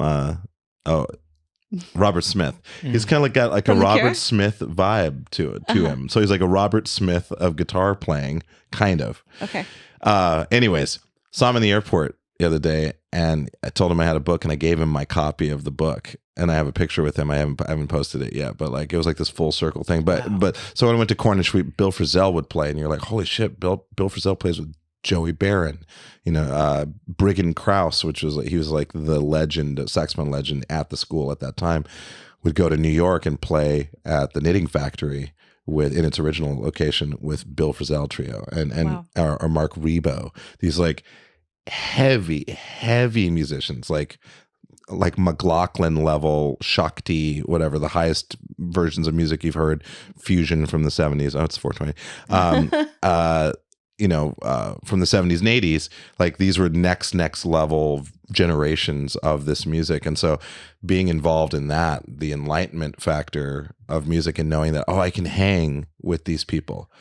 Robert Smith. He's kind of like got like From a The Robert Cure? Smith vibe to him. So he's like a Robert Smith of guitar playing, kind of. Okay. Anyways, saw him in the airport the other day, and I told him I had a book, and I gave him my copy of the book, and I have a picture with him. I haven't posted it yet, but like it was like this full circle thing. But so when I went to Cornish, Bill Frisell would play, and you're like, holy shit, Bill Frisell plays with Joey Barron, Brigand Krause, which was he was like the legend, saxophone legend at the school at that time, would go to New York and play at the Knitting Factory in its original location with Bill Frisell Trio and Wow. or Mark Rebo. These like heavy musicians, like McLaughlin level, Shakti, whatever, the highest versions of music you've heard, fusion from the 70s. Oh, it's 420. from the 70s and 80s, like these were next level generations of this music. And so being involved in that, the enlightenment factor of music and knowing that, oh, I can hang with these people.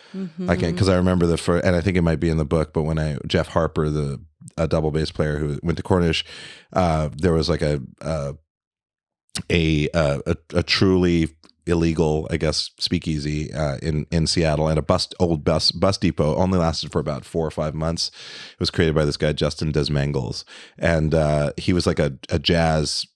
I can, because I remember the first, and I think it might be in the book, but when Jeff Harper, a double bass player who went to Cornish, there was like a truly illegal, I guess, speakeasy in Seattle, and old bus depot only lasted for about 4 or 5 months. It was created by this guy Justin Desmangles, and he was like a jazz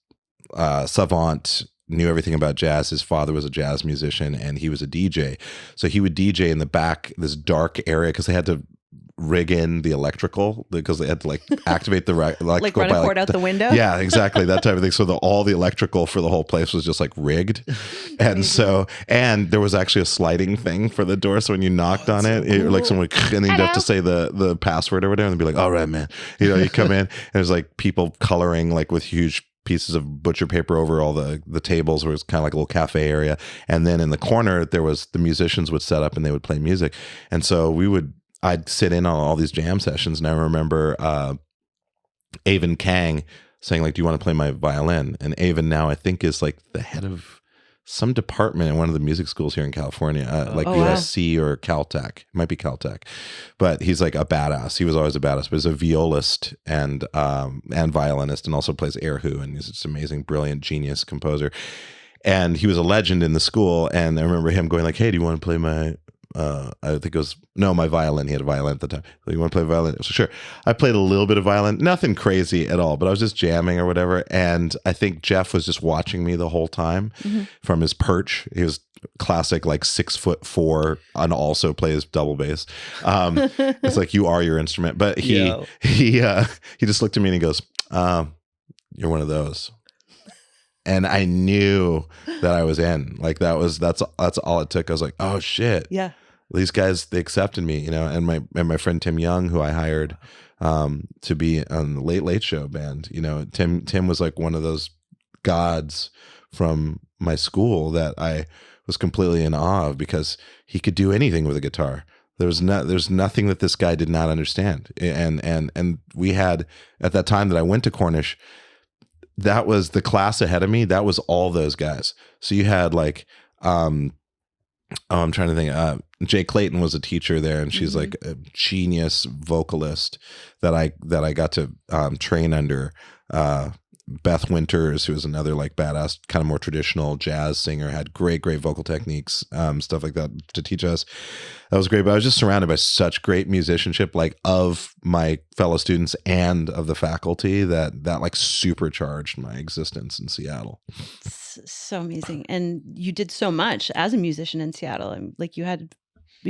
savant, knew everything about jazz. His father was a jazz musician, and he was a DJ. So he would DJ in the back, this dark area, because they had to rig in the electrical, because they had to like activate the electrical, like run a cord out the window. Yeah, exactly, that type of thing. So all the electrical for the whole place was just like rigged, and there was actually a sliding thing for the door. So when you knocked on it, like someone, and you'd have to say the password or whatever, and they'd be like, "All right, man," you come in, and there's like people coloring like with huge pieces of butcher paper over all the tables, where it's kind of like a little cafe area. And then in the corner, there was the musicians would set up and they would play music, and so I'd sit in on all these jam sessions. And I remember Avon Kang saying, like, do you want to play my violin? And Avon now, I think, is like the head of some department in one of the music schools here in California, USC or Caltech. It might be Caltech. But he's like a badass. He was always a badass, but he's a violist and violinist, and also plays erhu, and he's this amazing, brilliant, genius composer. And he was a legend in the school. And I remember him going like, hey, do you want to play my I think it was my violin. He had a violin at the time. So you want to play violin? So sure. I played a little bit of violin, nothing crazy at all, but I was just jamming or whatever. And I think Jeff was just watching me the whole time from his perch. He was classic, like 6'4", and also plays double bass. It's like, you are your instrument. But he just looked at me and he goes, "You're one of those." And I knew that I was in. Like that's all it took. I was like, oh shit. Yeah. These guys, they accepted me, and my friend Tim Young, who I hired to be on the Late Late Show band, Tim was like one of those gods from my school that I was completely in awe of, because he could do anything with a guitar. There's nothing that this guy did not understand. And we had, at that time that I went to Cornish, that was the class ahead of me. That was all those guys. So you had like, I'm trying to think. Jay Clayton was a teacher there, and she's like a genius vocalist that I got to train under. Beth Winters, who was another like badass, kind of more traditional jazz singer, had great vocal techniques, stuff like that to teach us. That was great. But I was just surrounded by such great musicianship, like of my fellow students and of the faculty, that like supercharged my existence in Seattle. It's so amazing. And you did so much as a musician in Seattle. And like you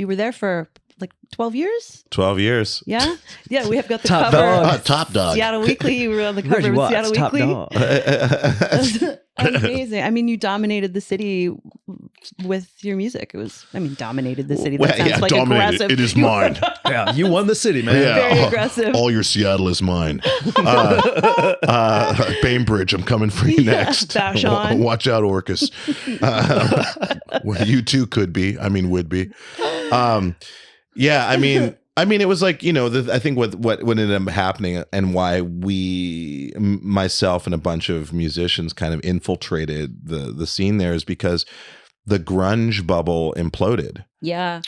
were there for like 12 years? 12 years. Yeah? Yeah, we have got the Top cover. dog. Top dog. Seattle Weekly. You were on the cover Reggie of Watts, Seattle top Weekly. dog. Amazing. I mean, you dominated the city with your music. It was, dominated the city. That sounds like dominated. aggressive. It is mine. Yeah, you won the city, man. Yeah. Very aggressive. All your Seattle is mine. Bainbridge, I'm coming for you next. Vashon. Watch out, Orcus. Well, you too could be. Would be. Yeah, I mean, it was like, I think what ended up happening, and why myself and a bunch of musicians kind of infiltrated the scene there, is because the grunge bubble imploded. Yeah.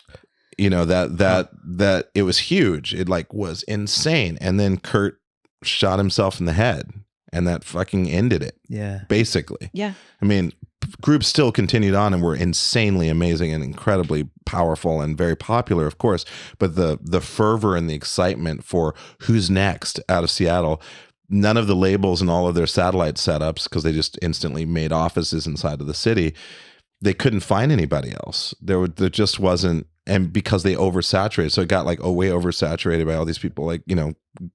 That it was huge. It like was insane. And then Kurt shot himself in the head, and that fucking ended it. Yeah. Basically. Yeah. Groups still continued on and were insanely amazing and incredibly powerful and very popular, of course. But the fervor and the excitement for who's next out of Seattle, none of the labels and all of their satellite setups, because they just instantly made offices inside of the city, they couldn't find anybody else. There just wasn't, and because they oversaturated. So it got like way oversaturated by all these people, like,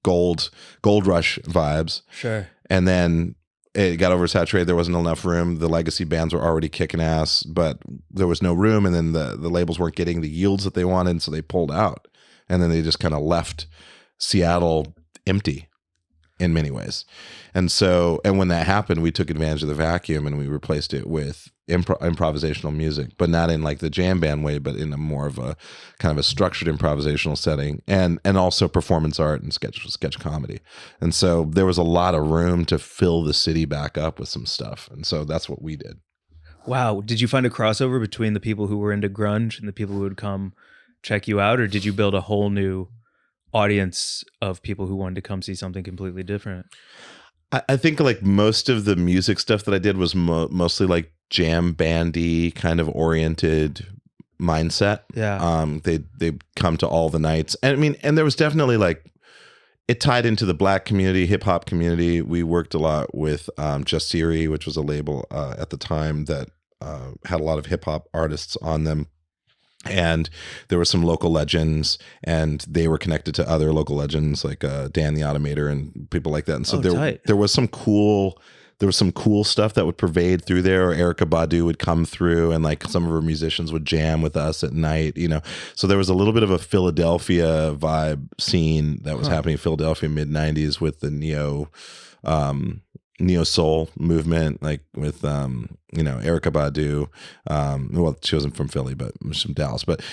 gold rush vibes. Sure. And then it got oversaturated. There wasn't enough room. The legacy bands were already kicking ass, but there was no room. And then the labels weren't getting the yields that they wanted, so they pulled out. And then they just kind of left Seattle empty. in many ways. And when that happened, we took advantage of the vacuum and we replaced it with improvisational music, but not in like the jam band way, but in a more of a kind of a structured improvisational setting, and also performance art and sketch comedy. And so there was a lot of room to fill the city back up with some stuff. And so that's what we did. Wow. Did you find a crossover between the people who were into grunge and the people who would come check you out, or did you build a whole new audience of people who wanted to come see something completely different? I think like most of the music stuff that I did was mostly like jam bandy kind of oriented mindset. Yeah. They come to all the nights. And I mean, and there was definitely like, it tied into the Black community, hip hop community. We worked a lot with Just Siri, which was a label at the time that had a lot of hip hop artists on them. And there were some local legends, and they were connected to other local legends like Dan the Automator and people like that. And so there was some cool stuff that would pervade through there. Or Erykah Badu would come through, and like some of her musicians would jam with us at night, you know. So there was a little bit of a Philadelphia vibe scene that was happening in Philadelphia mid-90s with the neo soul movement, like with Erykah Badu. Well, she wasn't from Philly, but she's from Dallas. But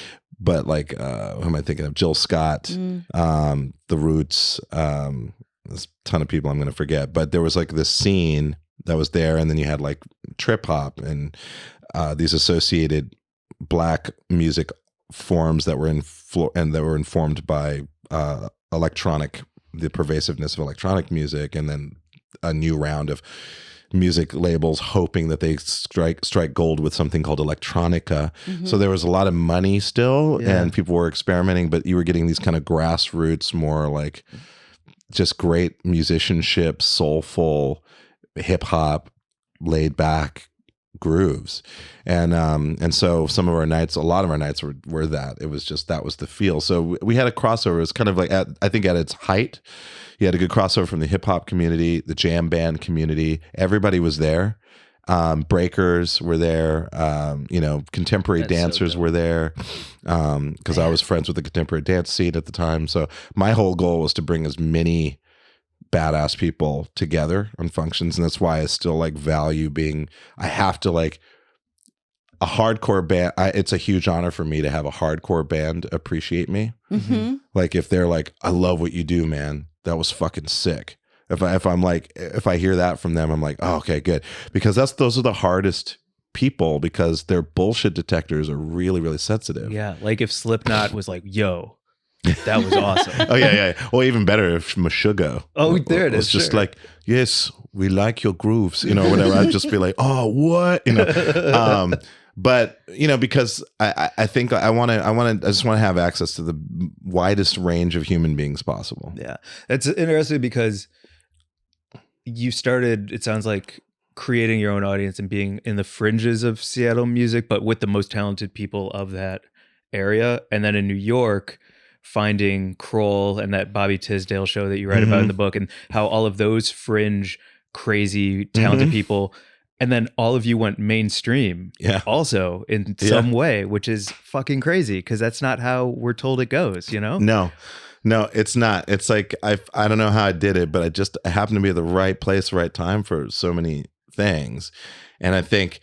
like who am I thinking of? Jill Scott, The Roots. There's a ton of people I'm going to forget, but there was like this scene that was there, and then you had like trip hop and these associated Black music forms that were were informed by the pervasiveness of electronic music, and then a new round of music labels hoping that they strike gold with something called electronica. Mm-hmm. So there was a lot of money still, and people were experimenting, but you were getting these kind of grassroots, more like just great musicianship, soulful hip hop, laid back grooves. And so some of our nights, a lot of our nights were that. It was just, that was the feel. So we had a crossover. It was kind of like, I think at its height, you had a good crossover from the hip hop community, the jam band community. Everybody was there. Breakers were there. Contemporary dancers were there. Because I was friends with the contemporary dance scene at the time. So my whole goal was to bring as many badass people together on functions, and that's why I still like value being. I have to like a hardcore band. It's a huge honor for me to have a hardcore band appreciate me. Mm-hmm. Like if they're like, "I love what you do, man. That was fucking sick." If I hear that from them, I'm like, "Oh, okay, good," because those are the hardest people, because their bullshit detectors are really, really sensitive. Yeah, like if Slipknot was like, "Yo, that was awesome." Oh yeah. Well, even better if Meshuggah. Oh, there it is. It's just like, "Yes, we like your grooves," whatever. I'd just be like, "Oh, what?" But because I think I just want to have access to the widest range of human beings possible. Yeah, it's interesting because you started, it sounds like, creating your own audience and being in the fringes of Seattle music, but with the most talented people of that area. And then in New York, finding Kroll and that Bobby Tisdale show that you write about in the book, and how all of those fringe, crazy, talented people, and then all of you went mainstream also in some way, which is fucking crazy, because that's not how we're told it goes, No, it's not. It's like, I don't know how I did it, but I happened to be at the right place, right time for so many things. And I think,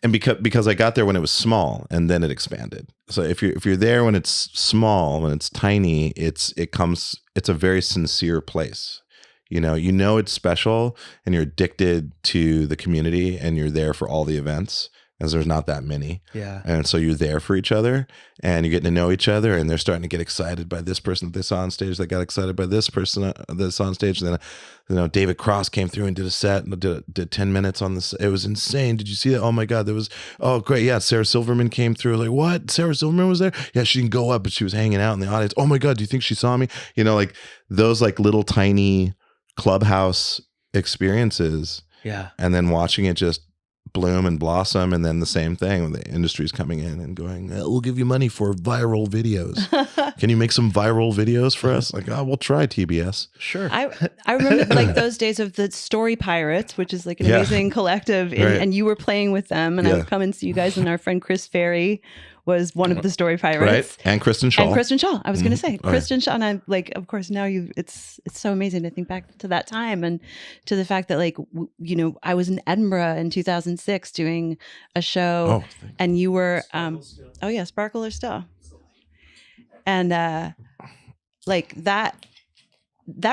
and because I got there when it was small, and then it expanded. So if you're there when it's small, when it's tiny, it's a very sincere place. It's special, and you're addicted to the community, and you're there for all the events, as there's not that many. Yeah. And so you're there for each other, and you're getting to know each other, and they're starting to get excited by this person that they saw on stage. They got excited by this person that's on stage. And then, David Cross came through and did a set and did 10 minutes on this. It was insane. Did you see that? Oh my God. Oh great. Yeah. Sarah Silverman came through. Like, what? Sarah Silverman was there? Yeah. She didn't go up, but she was hanging out in the audience. Oh my God. Do you think she saw me? Like those like little tiny clubhouse experiences. Yeah. And then watching it just bloom and blossom, and then the same thing when the industry's coming in and going, "We'll give you money for viral videos." Can you make some viral videos for us? Like, oh, we'll try TBS. Sure. I remember like those days of the Story Pirates, which is like an amazing collective, and you were playing with them, and I would come and see you guys, and our friend Chris Ferry was one of the Story Pirates. Right. And Kristen Shaw. I was going to say Kristen Shaw. And I'm like, of course, now it's so amazing to think back to that time and to the fact that like, I was in Edinburgh in 2006 doing a show and you were, Sparkle or Still. And like that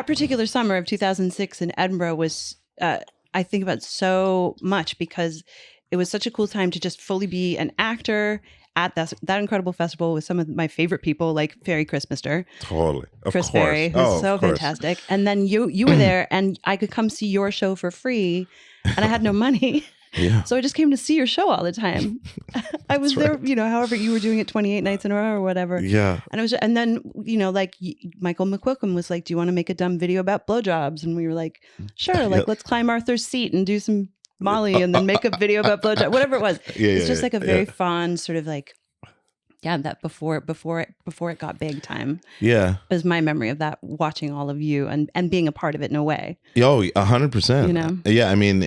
particular summer of 2006 in Edinburgh was, I think about so much because it was such a cool time to just fully be an actor at that incredible festival with some of my favorite people like Ferry Christmaster. Totally. Of Chris course. Ferry, who's so fantastic. And then you were there and I could come see your show for free and I had no money. Yeah. So I just came to see your show all the time. I was there, however you were doing it 28 nights in a row or whatever. Yeah. And then, like Michael McQuilkin was like, do you want to make a dumb video about blowjobs? And we were like, sure. Like, let's climb Arthur's seat and do some Molly and then make a video about blowjob, whatever it was. It's just like a very fun sort of like, that before it got big time. Yeah. Is my memory of that, watching all of you and being a part of it in a way. Oh, 100%. Yeah. I mean,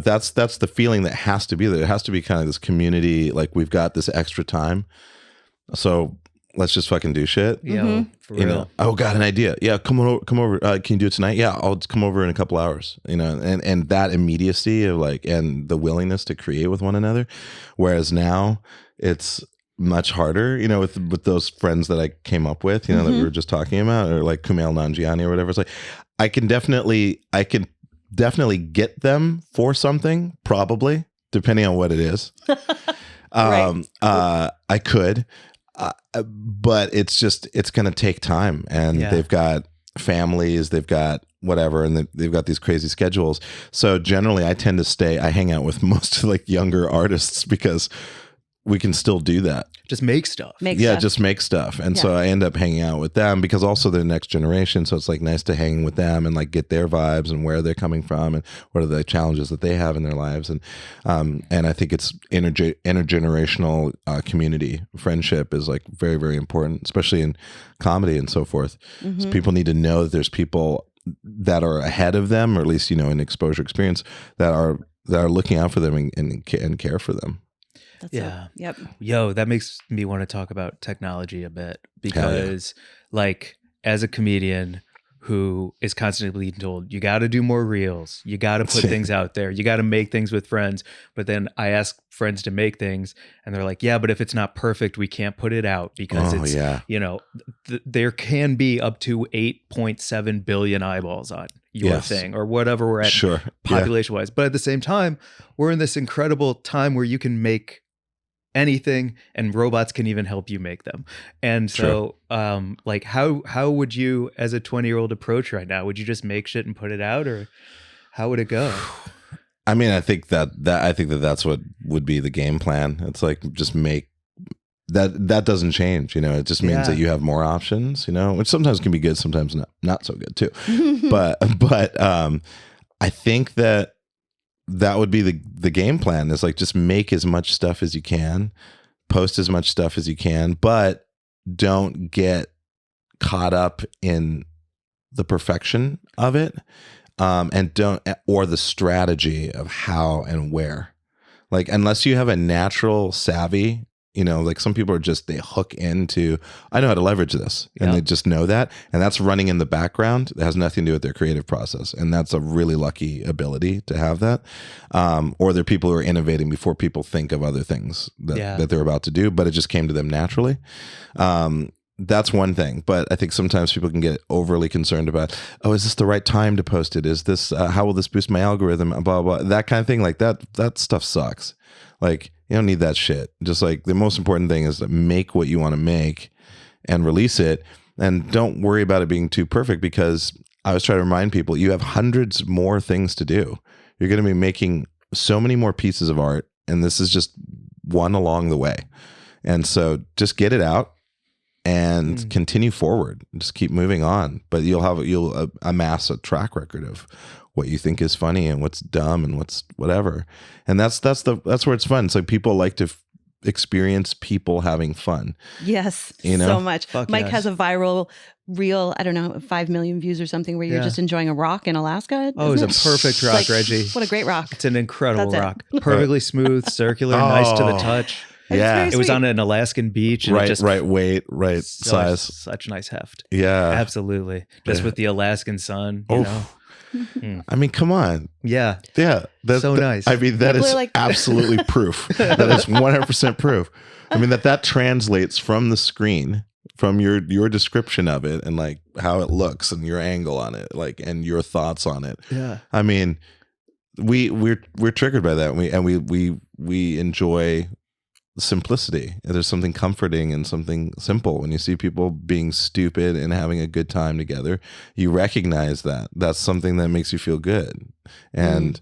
that's the feeling that has to be there. It has to be kind of this community. Like we've got this extra time. So let's just fucking do shit. Yeah. For real. Oh, got an idea. Yeah. Come over. Can you do it tonight? Yeah. I'll just come over in a couple hours, and that immediacy of like, and the willingness to create with one another. Whereas now it's much harder, with those friends that I came up with, that we were just talking about, or like Kumail Nanjiani or whatever. It's like, I can definitely get them for something, probably, depending on what it is. I could, but it's going to take time, and they've got families, they've got whatever, and they've got these crazy schedules. So generally I hang out with most of like younger artists because we can still do that. Just make stuff. Just make stuff. And so I end up hanging out with them because also they're the next generation. So it's like nice to hang with them and like get their vibes and where they're coming from and what are the challenges that they have in their lives. And I think it's intergenerational community. Friendship is like very, very important, especially in comedy and so forth. So people need to know that there's people that are ahead of them, or at least, in exposure experience, that are looking out for them and care for them. Yep. Yo, that makes me want to talk about technology a bit because like as a comedian who is constantly being told, you got to do more reels, you got to put things out there, you got to make things with friends. But then I ask friends to make things and they're like, yeah, but if it's not perfect, we can't put it out because there can be up to 8.7 billion eyeballs on your thing or whatever we're at population wise. But at the same time, we're in this incredible time where you can make anything and robots can even help you make them. And so like how would you as a 20-year-old approach right now? Would you just make shit and put it out, or how would it go? I mean, I think that's what would be the game plan. It's like just make that doesn't change, it just means that you have more options, which sometimes can be good, sometimes not so good too. but I think that would be the game plan, is like just make as much stuff as you can, post as much stuff as you can, but don't get caught up in the perfection of it, or the strategy of how and where. Like, unless you have a natural savvy, like some people are just, they hook into, I know how to leverage this, and they just know that, and that's running in the background. That has nothing to do with their creative process, and that's a really lucky ability to have that. Or they're people who are innovating before people think of other things that they're about to do, but it just came to them naturally. That's one thing, but I think sometimes people can get overly concerned about, oh, is this the right time to post it? Is this how will this boost my algorithm? Blah, blah, blah. That kind of thing. Like that stuff sucks. Like, you don't need that shit. Just like the most important thing is to make what you want to make and release it, and don't worry about it being too perfect, because I was trying to remind people, you have hundreds more things to do. You're going to be making so many more pieces of art, and this is just one along the way. And so just get it out and continue forward. Just keep moving on, but you'll amass a track record of what you think is funny and what's dumb and what's whatever. And that's where it's fun. So people like to experience people having fun. Yes, You know? so much. Fuck Mike yes. has a viral reel, I don't know, 5 million views or something, where you're Yeah. just enjoying a rock in Alaska. Oh, it's a isn't it? perfect rock, Like, Reggie. What a great rock. It's an incredible That's rock. Perfectly smooth, circular, nice to the Oh. touch. Yeah. very It was sweet. on an Alaskan beach. And it Right, just right weight, right size. Such nice heft. Yeah. Absolutely. Just Yeah. with the Alaskan sun, you Oh. know? I mean, come on. Yeah. Yeah. So nice. I mean, that People is are like- absolutely proof. That is 100% proof. I mean, that translates from the screen, from your description of it and like how it looks and your angle on it, like, and your thoughts on it. Yeah. I mean, we're triggered by that. We enjoy simplicity. There's something comforting and something simple when you see people being stupid and having a good time together. You recognize that that's something that makes you feel good. And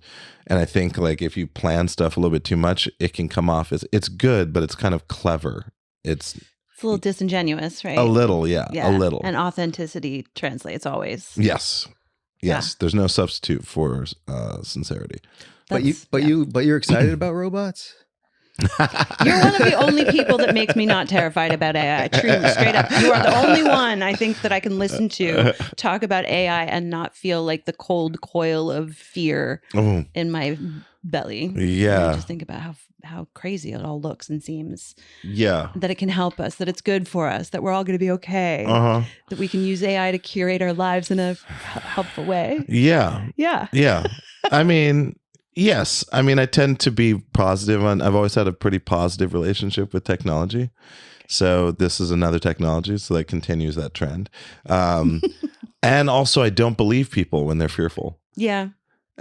I think like if you plan stuff a little bit too much, it can come off as it's good, but it's kind of clever. It's It's a little disingenuous, right? a little, yeah, a little. And authenticity translates always. Yes. There's no substitute for sincerity. But you're excited about robots? You're one of the only people that makes me not terrified about AI. True, straight up. You are the only one I think that I can listen to talk about AI and not feel like the cold coil of fear Oh, in my belly. yeah. I just think about how crazy it all looks and seems. Yeah. That it can help us, that it's good for us, that we're all going to be okay, Uh-huh. that we can use AI to curate our lives in a helpful way. Yeah. Yeah. Yeah. I mean, yes. I mean, I tend to be positive I've always had a pretty positive relationship with technology. So this is another technology. So that continues that trend. And also I don't believe people when they're fearful. Yeah.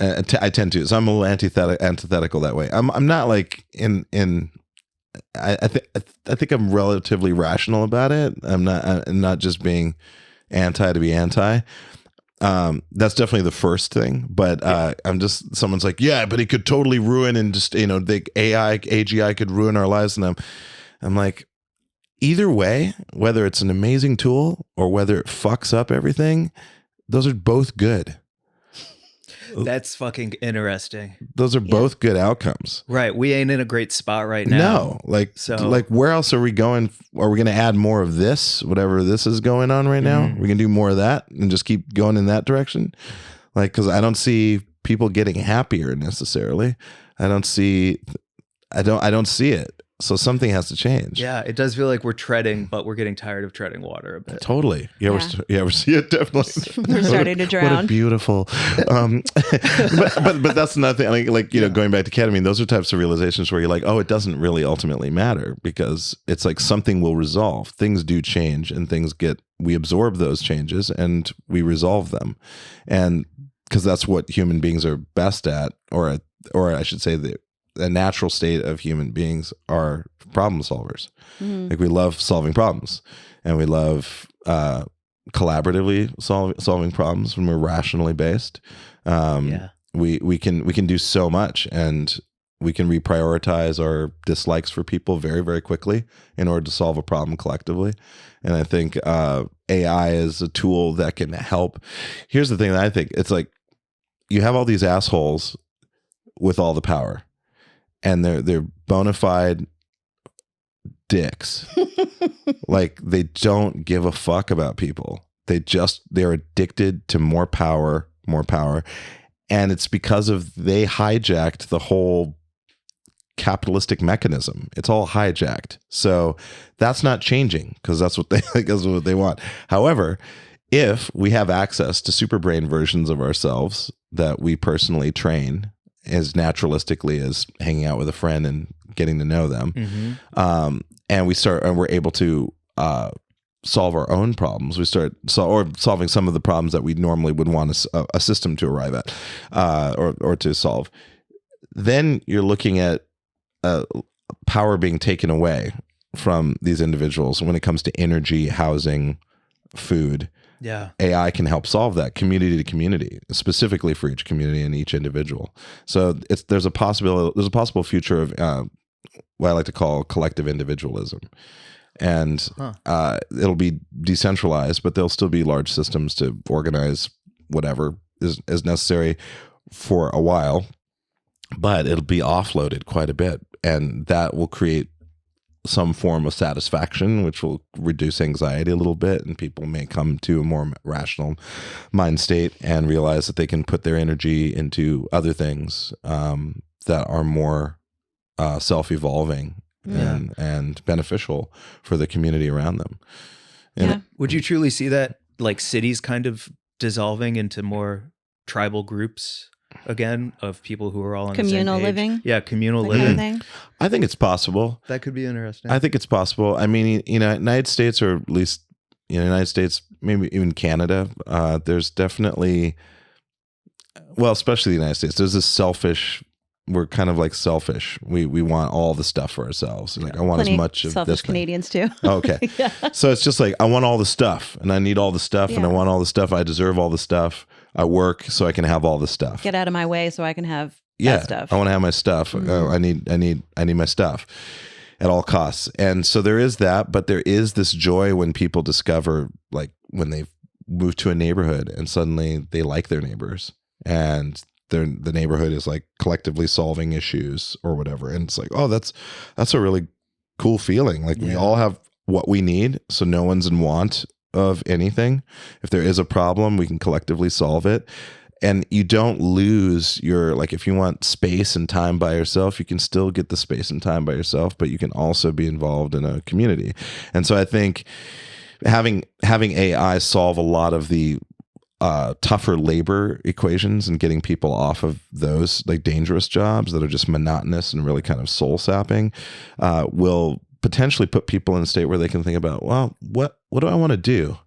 I tend to. So I'm a little antithetical that way. I'm not like I think I'm relatively rational about it. I'm not just being anti to be anti. That's definitely the first thing, but I'm just, someone's like, yeah, but it could totally ruin, and just, the AGI could ruin our lives. And I'm like, either way, whether it's an amazing tool or whether it fucks up everything, those are both good. That's fucking interesting. Those are both good outcomes. Right. We ain't in a great spot right now. No, like where else are we going? Are we going to add more of this, whatever this is going on right now? We're going to do more of that and just keep going in that direction. Like, cause I don't see people getting happier necessarily. I don't see it. So something has to change. Yeah, it does feel like we're treading, but we're getting tired of treading water a bit. Totally. Yeah, we're see it definitely. We're starting to drown. What a beautiful. But that's another thing. Like going back to ketamine, those are types of realizations where you're like, oh, it doesn't really ultimately matter, because it's like something will resolve. Things do change, and we absorb those changes and we resolve them, and because that's what human beings are best at, or I should say the natural state of human beings are problem solvers. Like we love solving problems, and we love collaboratively solving problems when we're rationally based. We can do so much, and we can reprioritize our dislikes for people very, very quickly in order to solve a problem collectively. And I think AI is a tool that can help. Here's the thing that I think, it's like you have all these assholes with all the power, and they're bona fide dicks. Like they don't give a fuck about people. They're addicted to more power. And it's because they hijacked the whole capitalistic mechanism. It's all hijacked. So that's not changing, because that's what they want. However, if we have access to super brain versions of ourselves that we personally train as naturalistically as hanging out with a friend and getting to know them, and we're able to solve our own problems. We start solving some of the problems that we normally would want a system to arrive at, or to solve. Then you're looking at power being taken away from these individuals when it comes to energy, housing, food. Yeah. AI can help solve that community to community, specifically for each community and each individual. So there's a possible future of what I like to call collective individualism. And it'll be decentralized, but there'll still be large systems to organize whatever is necessary for a while, but it'll be offloaded quite a bit. And that will create some form of satisfaction, which will reduce anxiety a little bit, and people may come to a more rational mind state and realize that they can put their energy into other things that are more self-evolving and beneficial for the community around them. And Would you truly see that, like, cities kind of dissolving into more tribal groups again of people who are all on Communal the same page? living? Yeah, communal That kind of living. thing. I think it's possible. That could be interesting. I think it's possible. I mean, United States, or at least United States, maybe even Canada, there's definitely, well, especially the United States, there's this selfish, we're kind of like selfish. We want all the stuff for ourselves. Like, I want Plenty as much of selfish this thing. Canadians too. Okay. So it's just like, I want all the stuff, and I need all the stuff, and I Yeah. want all the stuff. I deserve all the stuff. I work so I can have all the stuff. Get out of my way so I can have Yeah, that stuff. I want to have my stuff. I need my stuff at all costs. And so there is that, but there is this joy when people discover, like, when they move to a neighborhood and suddenly they like their neighbors, and the neighborhood is like collectively solving issues or whatever. And it's like, oh, that's a really cool feeling. Like, we all have what we need, so no one's in want of anything. If there is a problem, we can collectively solve it. And you don't lose your, like, if you want space and time by yourself, you can still get the space and time by yourself, but you can also be involved in a community. And so I think having AI solve a lot of the tougher labor equations and getting people off of those, like, dangerous jobs that are just monotonous and really kind of soul sapping, will potentially put people in a state where they can think about, well, what do I want to do?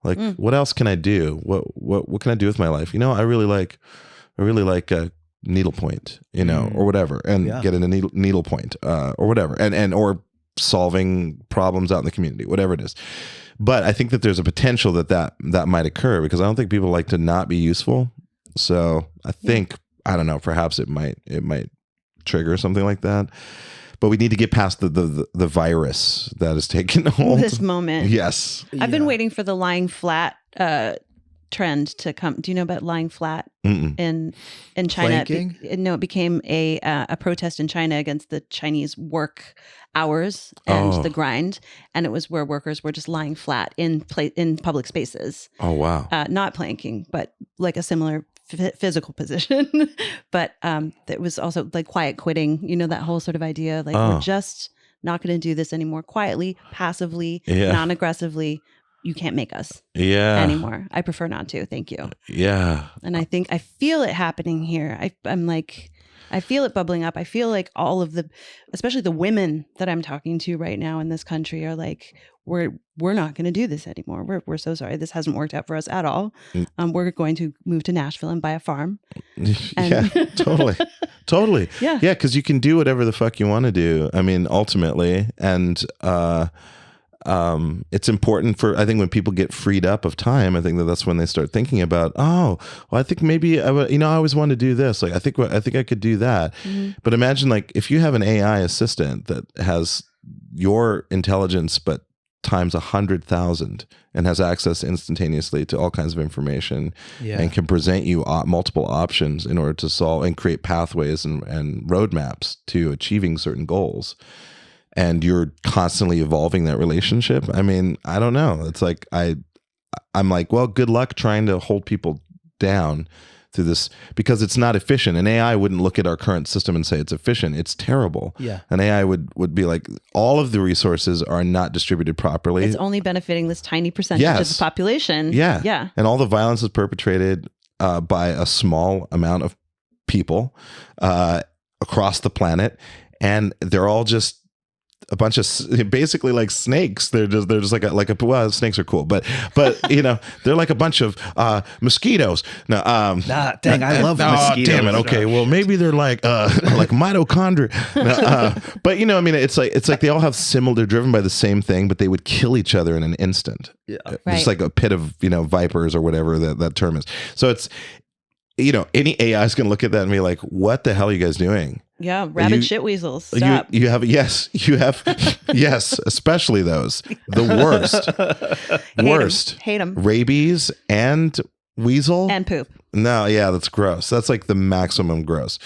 Like, what else can I do? What can I do with my life? I really like a needlepoint, or whatever, and get in a needlepoint, or whatever, and or solving problems out in the community, whatever it is. But I think that there's a potential that might occur, because I don't think people like to not be useful. So I think, I don't know, perhaps it might trigger something like that. But we need to get past the virus that has taken hold. This moment. Yes. I've been waiting for the lying flat trend to come. Do you know about lying flat in China? Planking? No, it became a protest in China against the Chinese work hours and the grind, and it was where workers were just lying flat in public spaces. Oh, wow. Not planking, but like a similar physical position. But it was also like quiet quitting. That whole sort of idea, like, we're just not going to do this anymore. Quietly, passively, non-aggressively. You can't make us anymore. I prefer not to. Thank you. Yeah. And I feel it happening here. I'm like, I feel it bubbling up. I feel like all of especially the women that I'm talking to right now in this country are like, we're not going to do this anymore. We're so sorry. This hasn't worked out for us at all. We're going to move to Nashville and buy a farm. Yeah, totally. Yeah. Yeah, because you can do whatever the fuck you want to do. I mean, ultimately, and it's important for, I think, when people get freed up of time, I think that's when they start thinking about, oh, well, I think maybe I always wanted to do this. Like, I think I could do that. But imagine, like, if you have an AI assistant that has your intelligence, but times 100,000, and has access instantaneously to all kinds of information, and can present you multiple options in order to solve and create pathways and roadmaps to achieving certain goals. And you're constantly evolving that relationship. I mean, I don't know. It's like, I'm like, well, good luck trying to hold people down through this, because it's not efficient. An AI wouldn't look at our current system and say it's efficient. It's terrible. Yeah. An AI would be like, all of the resources are not distributed properly. It's only benefiting this tiny percentage of the population. Yeah. Yeah. And all the violence is perpetrated by a small amount of people across the planet. And they're all just a bunch of, basically like snakes. They're just like a well, snakes are cool, but they're like a bunch of mosquitoes. No, dang, I love mosquitoes. Damn it. Okay, well, maybe they're like mitochondria. No, but I mean, it's like they all have similar. They're driven by the same thing, but they would kill each other in an instant. Yeah, just like a pit of vipers or whatever that term is. So it's any AI is going to look at that and be like, what the hell are you guys doing? Yeah, rabid shit weasels. Stop. You have yes, especially those, the worst. Hate them. Rabies and weasel And poop. No, yeah, that's gross. That's like the maximum gross.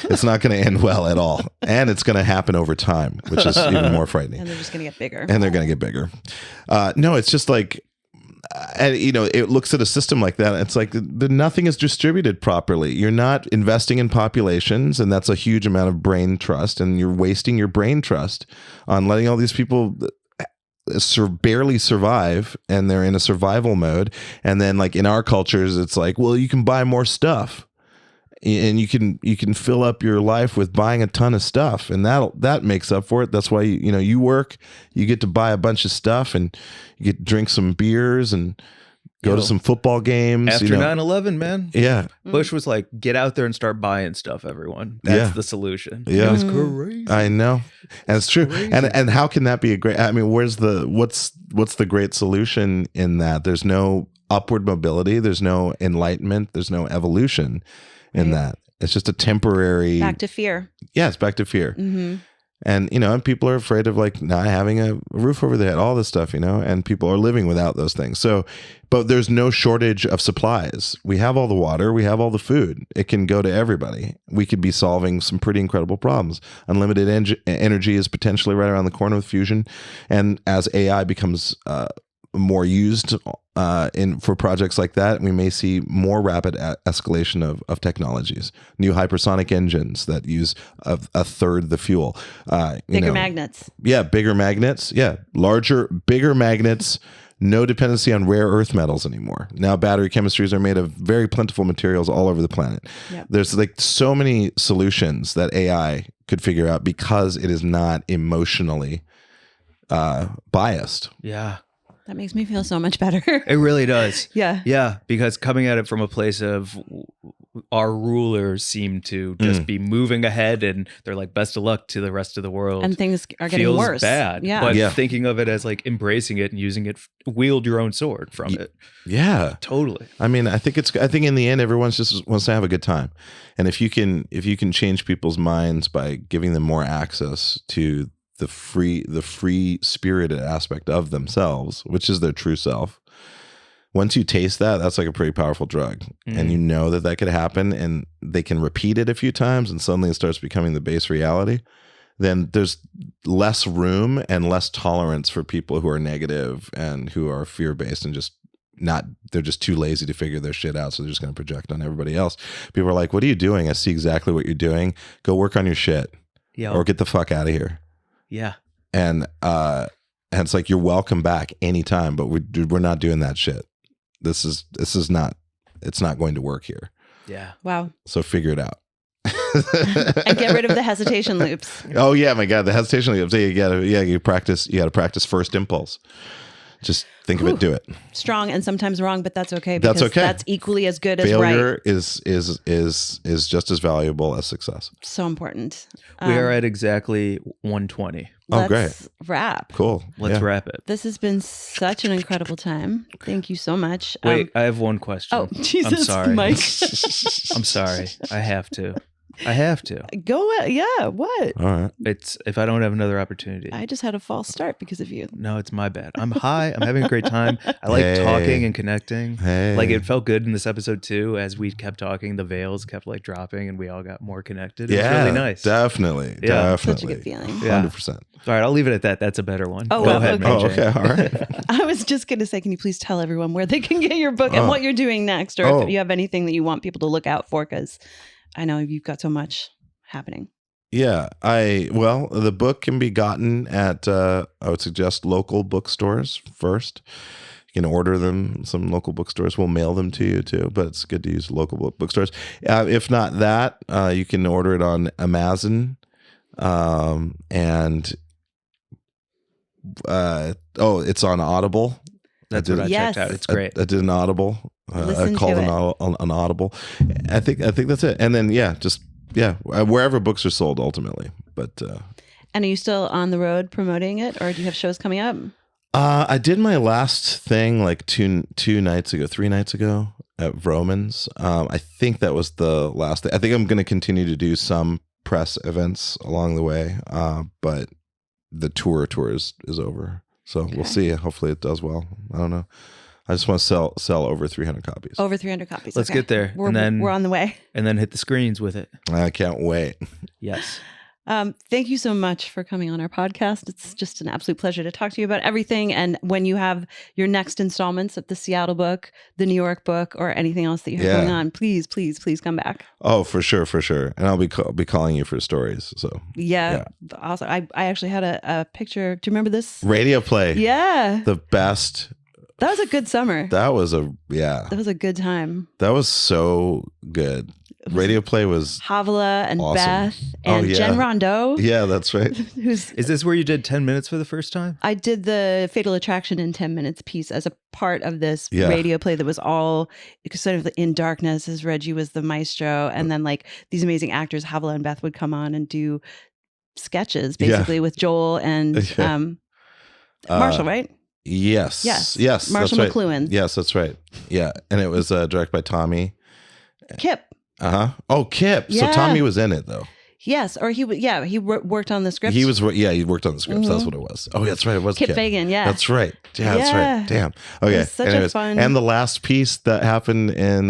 It's not going to end well at all. And it's going to happen over time, which is even more frightening. And they're just going to get bigger. And they're going to get bigger. No, it's just like, and it looks at a system like that. It's like nothing is distributed properly. You're not investing in populations, and that's a huge amount of brain trust. And you're wasting your brain trust on letting all these people barely survive, and they're in a survival mode. And then, like in our cultures, it's like, well, you can buy more stuff, and you can fill up your life with buying a ton of stuff, and that makes up for it. That's why you work, you get to buy a bunch of stuff, and you get to drink some beers and go to some football games. After 9/11, man. Yeah. Bush was like, get out there and start buying stuff, everyone. That's the solution. Yeah. It was crazy. I know. And it's true. And how can that be a great, I mean, what's the great solution in that? There's no upward mobility. There's no enlightenment. There's no evolution in that. It's just a temporary. Back to fear. Yeah, it's back to fear. Mm-hmm. And, and people are afraid of like not having a roof over their head, all this stuff, and people are living without those things. So, but there's no shortage of supplies. We have all the water, we have all the food. It can go to everybody. We could be solving some pretty incredible problems. Unlimited energy is potentially right around the corner with fusion. And as AI becomes more used for projects like that, we may see more rapid escalation of technologies. New hypersonic engines that use a third the fuel. Bigger magnets. Yeah, bigger magnets. Yeah, bigger magnets. No dependency on rare earth metals anymore. Now battery chemistries are made of very plentiful materials all over the planet. Yep. There's like so many solutions that AI could figure out because it is not emotionally biased. Yeah. That makes me feel so much better. It really does. Yeah. Yeah, because coming at it from a place of our rulers seem to just be moving ahead, and they're like, best of luck to the rest of the world. And things are getting feels worse. Bad. Yeah. But thinking of it as like embracing it and using it, wield your own sword from it. Yeah. Totally. I mean, I think in the end, everyone just wants to have a good time. And if you can change people's minds by giving them more access to the free spirited aspect of themselves, which is their true self. Once you taste that, that's like a pretty powerful drug. And you know that could happen, and they can repeat it a few times, and suddenly it starts becoming the base reality. Then there's less room and less tolerance for people who are negative and who are fear-based and they're just too lazy to figure their shit out. So they're just going to project on everybody else. People are like, what are you doing? I see exactly what you're doing. Go work on your shit. Yeah. Or get the fuck out of here. Yeah. And it's like, you're welcome back anytime, but we're not doing that shit. This is not, it's not going to work here. Yeah. Wow. So figure it out. And get rid of the hesitation loops. Oh yeah, my God, the hesitation loops. You got to practice first impulse. Just think of it, do it. Strong and sometimes wrong, but that's okay. Because that's okay. That's equally as good as failure right. is just as valuable as success. So important. We are at exactly 1:20. Oh, great. Let's wrap. Cool. Let's wrap it. This has been such an incredible time. Thank you so much. Wait, I have one question. Oh, Jesus, I'm sorry. Mike. I'm sorry. I have to. Go. Yeah. What? All right. It's if I don't have another opportunity. I just had a false start because of you. No, it's my bad. I'm high. I'm having a great time. I like talking and connecting. Like it felt good in this episode too. As we kept talking, the veils kept like dropping, and we all got more connected. It was really nice. Definitely. Yeah. Such a good feeling. 100%. All right, I'll leave it at that. That's a better one. Oh, Go ahead, okay. Mary Jane. All right. I was just going to say, can you please tell everyone where they can get your book and what you're doing next, or if you have anything that you want people to look out for? Because I know you've got so much happening. Yeah, the book can be gotten at I would suggest local bookstores first. You can order them. Some local bookstores will mail them to you too, but it's good to use local bookstores. If not that, you can order it on Amazon, and it's on Audible. That's what I checked out. It's great. I did an Audible. I called an Audible. I think that's it. And then wherever books are sold ultimately. But and are you still on the road promoting it, or do you have shows coming up? I did my last thing like 3 nights ago at Romans. I think that was the last thing. I think I'm going to continue to do some press events along the way, but the tour is over. So we'll see. Hopefully it does well. I don't know. I just want to sell over 300 copies. Over 300 copies. Let's Okay. get there, We're, and then we're on the way. and then hit the screens with it. I can't wait. Yes. Thank you so much for coming on our podcast. It's just an absolute pleasure to talk to you about everything. And when you have your next installments of the Seattle book, the New York book, or anything else that you have going on, please come back. Oh, for sure. And I'll be calling you for stories. So Yeah. Also, I actually had a picture. Do you remember this? radio play. Yeah. The best. That was a good summer. That was a good time. That was so good. Radio play was Havilah and awesome. Beth and Jen Rondeau. Yeah, that's right. Is this where you did 10 minutes for the first time? I did the Fatal Attraction in 10 minutes piece as a part of this radio play that was all sort of in darkness, as Reggie was the maestro. And then like these amazing actors, Havilah and Beth, would come on and do sketches basically with Joel and Marshall, right? Yes. Marshall that's McLuhan. Right. Yes, that's right. Yeah. And it was directed by Tommy. Kip. Oh, Kip. Yeah. So Tommy was in it though. Yes, or he worked on the script. He worked on the scripts. That's what it was. Oh, that's right. It was Kip Fagan. Yeah, that's right. Yeah, that's right. Damn. Okay. It was such a fun. And the last piece that happened in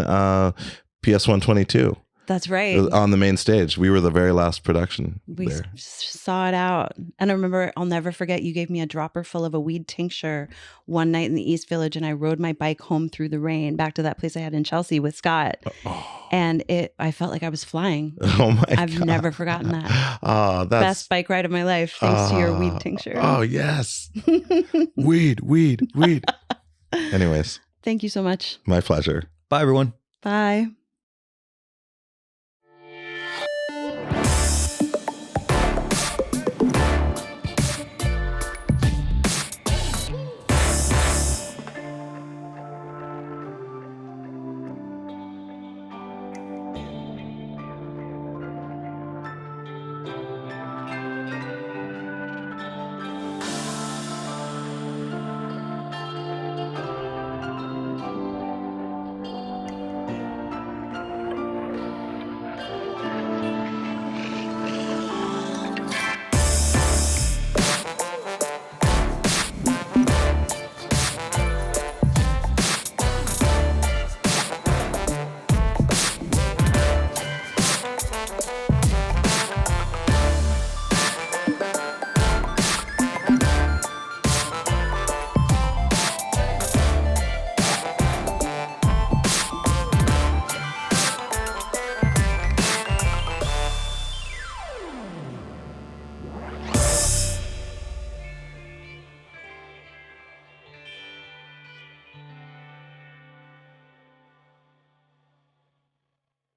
PS 122. That's right. On the main stage. We were the very last production. We there. saw it out. And I remember, I'll never forget, you gave me a dropper full of a weed tincture one night in the East Village, and I rode my bike home through the rain back to that place I had in Chelsea with Scott. And I felt like I was flying. Oh my God. I've never forgotten that. Oh, that's best bike ride of my life, thanks to your weed tincture. Oh, yes. weed. Anyways. Thank you so much. My pleasure. Bye, everyone. Bye.